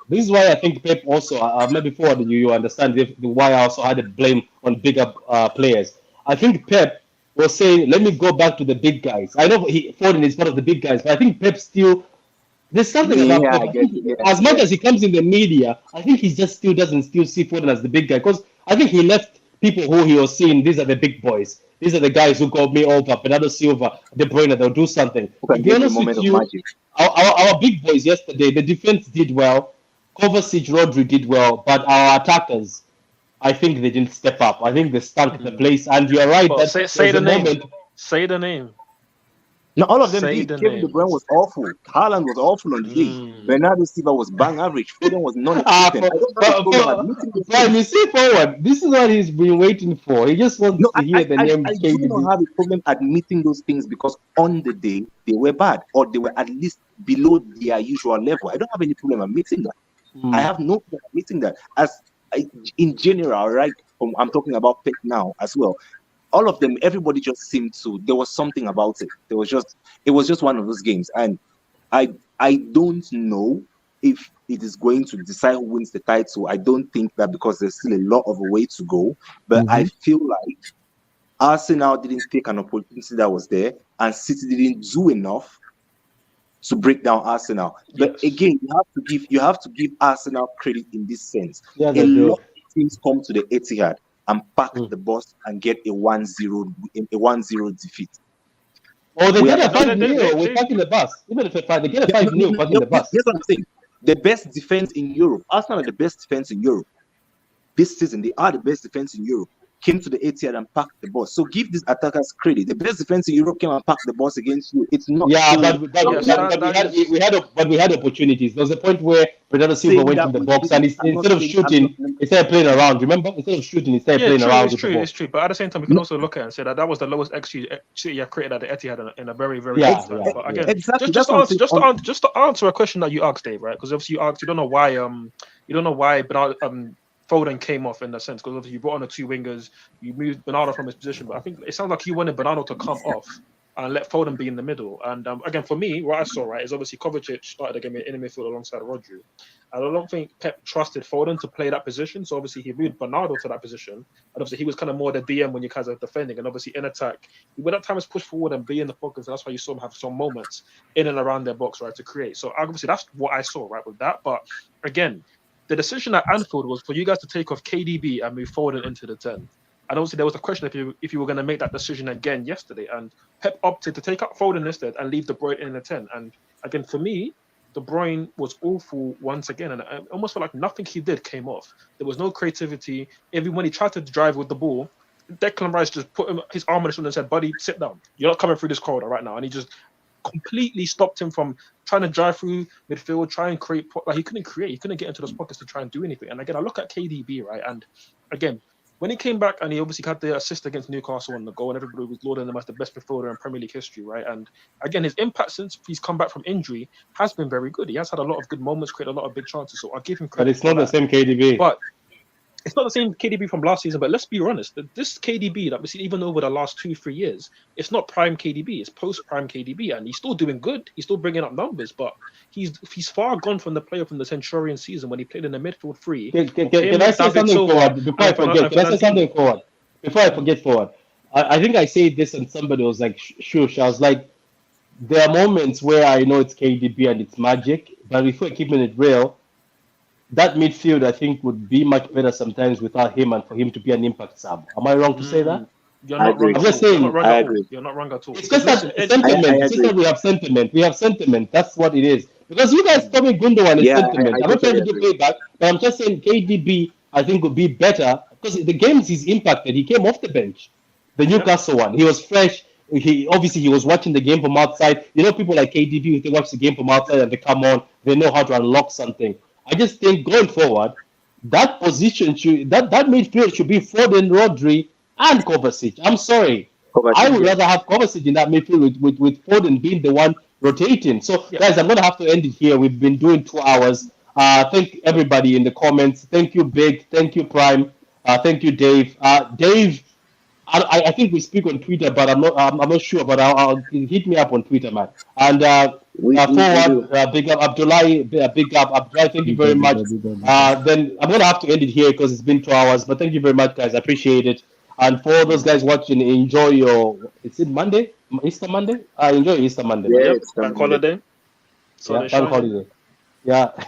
This is why I think Pep also. Maybe forward you understand why I also had a blame on bigger players. I think Pep was saying, "Let me go back to the big guys." I know Foden is one of the big guys, but I think Pep still. There's something about Pep. As much as he comes in the media, I think he just still doesn't see Foden as the big guy, because I think he left people who he was seeing. These are the big boys. These are the guys who got me over. Bernardo Silva, De Bruyne, they'll do something. To be honest with you, our big boys yesterday, the defense did well. Kovacic, Rodri did well, but our attackers, I think they didn't step up. I think they stunk the place. And you're right. Well, say the name. Say the name. No, all of them Say did. the Kevin De names. Bruyne was awful. Haaland was awful on the day. Mm. Bernardo Silva was bang average. Foden was Ah, non-existent. I don't have a problem admitting those Prime, things. you see forward. This is what he's been waiting for. He just wants No, to hear the name I do not KDB. have a problem admitting those things because on the day they were bad or they were at least below their usual level. I don't have any problem admitting that. I have no problem admitting that. In general, right? I'm talking about Pep now as well. All of them, everybody just seemed to. There was something about it. It was just one of those games, and I don't know if it is going to decide who wins the title. I don't think that because there's still a lot of a way to go. But I feel like Arsenal didn't take an opportunity that was there, and City didn't do enough to break down Arsenal. But Yes. again, you have to give Arsenal credit in this sense. Yeah, A they do. lot of teams come to the Etihad and pack the bus and get a 1-0 defeat. Oh, they We get have a No, 5-0 with parking the bus. Even if they get a 5-0 parking the bus. Here's what I'm saying. The best defense in Europe. Arsenal are the best defense in Europe. This season, they are the best defense in Europe. Came to the Etihad and packed the bus. So give these attackers credit. The best defense in Europe came and packed the bus against you. It's not Yeah, saying, but we had opportunities. There was a point where Bernardo Silva saying went that in the we box didn't. and I'm not instead of saying- shooting, instead of playing around. Remember, instead of shooting, instead of Yeah, playing true, around it's with true, the ball. it's true. But at the same time, we can also look at it and say that that was the lowest XG City have created at the Etihad in a very, very Yeah, long time. yeah, But again, Exactly. just That's what I'm saying. just to answer a question that you asked, Dave, right? Because obviously you don't know why Bernardo, Foden came off in a sense because obviously you brought on the two wingers, you moved Bernardo from his position, but I think it sounds like you wanted Bernardo to come off and let Foden be in the middle. And again, for me, what I saw right is obviously Kovacic started the game in the midfield alongside Rodri. And I don't think Pep trusted Foden to play that position, so obviously he moved Bernardo to that position. And obviously he was kind of more the DM when you guys are defending, and obviously in attack, he would at times push forward and be in the pockets. And that's why you saw him have some moments in and around their box, right, to create. So obviously that's what I saw, right, with that. But again, the decision at Anfield was for you guys to take off KDB and move Foden into the 10. And obviously there was a question if you were going to make that decision again yesterday. And Pep opted to take out Foden instead and leave De Bruyne in the 10. And again, for me, De Bruyne was awful once again. And I almost felt like nothing he did came off. There was no creativity. When he tried to drive with the ball, Declan Rice just put his arm on his shoulder and said, buddy, sit down. You're not coming through this corridor right now. And he just completely stopped him from trying to drive through midfield, try and create. Like he couldn't get into those pockets to try and do anything. And again, I look at KDB, right? And again, when he came back and he obviously had the assist against Newcastle on the goal, and everybody was lauding him as the best midfielder in Premier League history, right? And again, his impact since he's come back from injury has been very good. He has had a lot of good moments, created a lot of big chances. So I give him credit. But it's not the same KDB. But it's not the same KDB from last season, but let's be honest. This KDB that we see even over the last 2-3 years, it's not prime KDB. It's post-prime KDB, and he's still doing good. He's still bringing up numbers, but he's far gone from the player from the Centurion season when he played in the midfield three. Can I say something forward before I forget? Can I say something forward before I forget forward? I think I said this and somebody was like, shush. I was like, there are moments where I know it's KDB and it's magic, but if we're keeping it real, that midfield, I think, would be much better sometimes without him and for him to be an impact sub. Am I wrong to say that? You're not wrong. I'm just saying. You're not wrong at all. It's just that sentiment. It's just that we have sentiment. We have sentiment. That's what it is. Because you guys told me Gundogan is sentiment. I'm not trying to give payback, but I'm just saying KDB, I think, would be better because the games he's impacted, he came off the bench. The Newcastle one, he was fresh. He was watching the game from outside. You know, people like KDB, if they watch the game from outside and they come on, they know how to unlock something. I just think going forward, that position that midfield should be Foden, Rodri, and Kovacic. I'm sorry. I would rather have Kovacic in that midfield with Foden being the one rotating. So, guys, I'm going to have to end it here. We've been doing 2 hours. Thank everybody in the comments. Thank you, Big. Thank you, Prime. Thank you, Dave. Dave, I think we speak on Twitter, but I'm not sure. But I'll hit me up on Twitter, man. And forward, big up Abdullahi. Big up Abdullahi. Thank you very much. Then I'm going to have to end it here because it's been 2 hours. But thank you very much, guys. I appreciate it. And for those guys watching, enjoy your. Is it Monday? Easter Monday? Enjoy Easter Monday. Yeah, Bank holiday. Yeah, bank holiday. Yeah.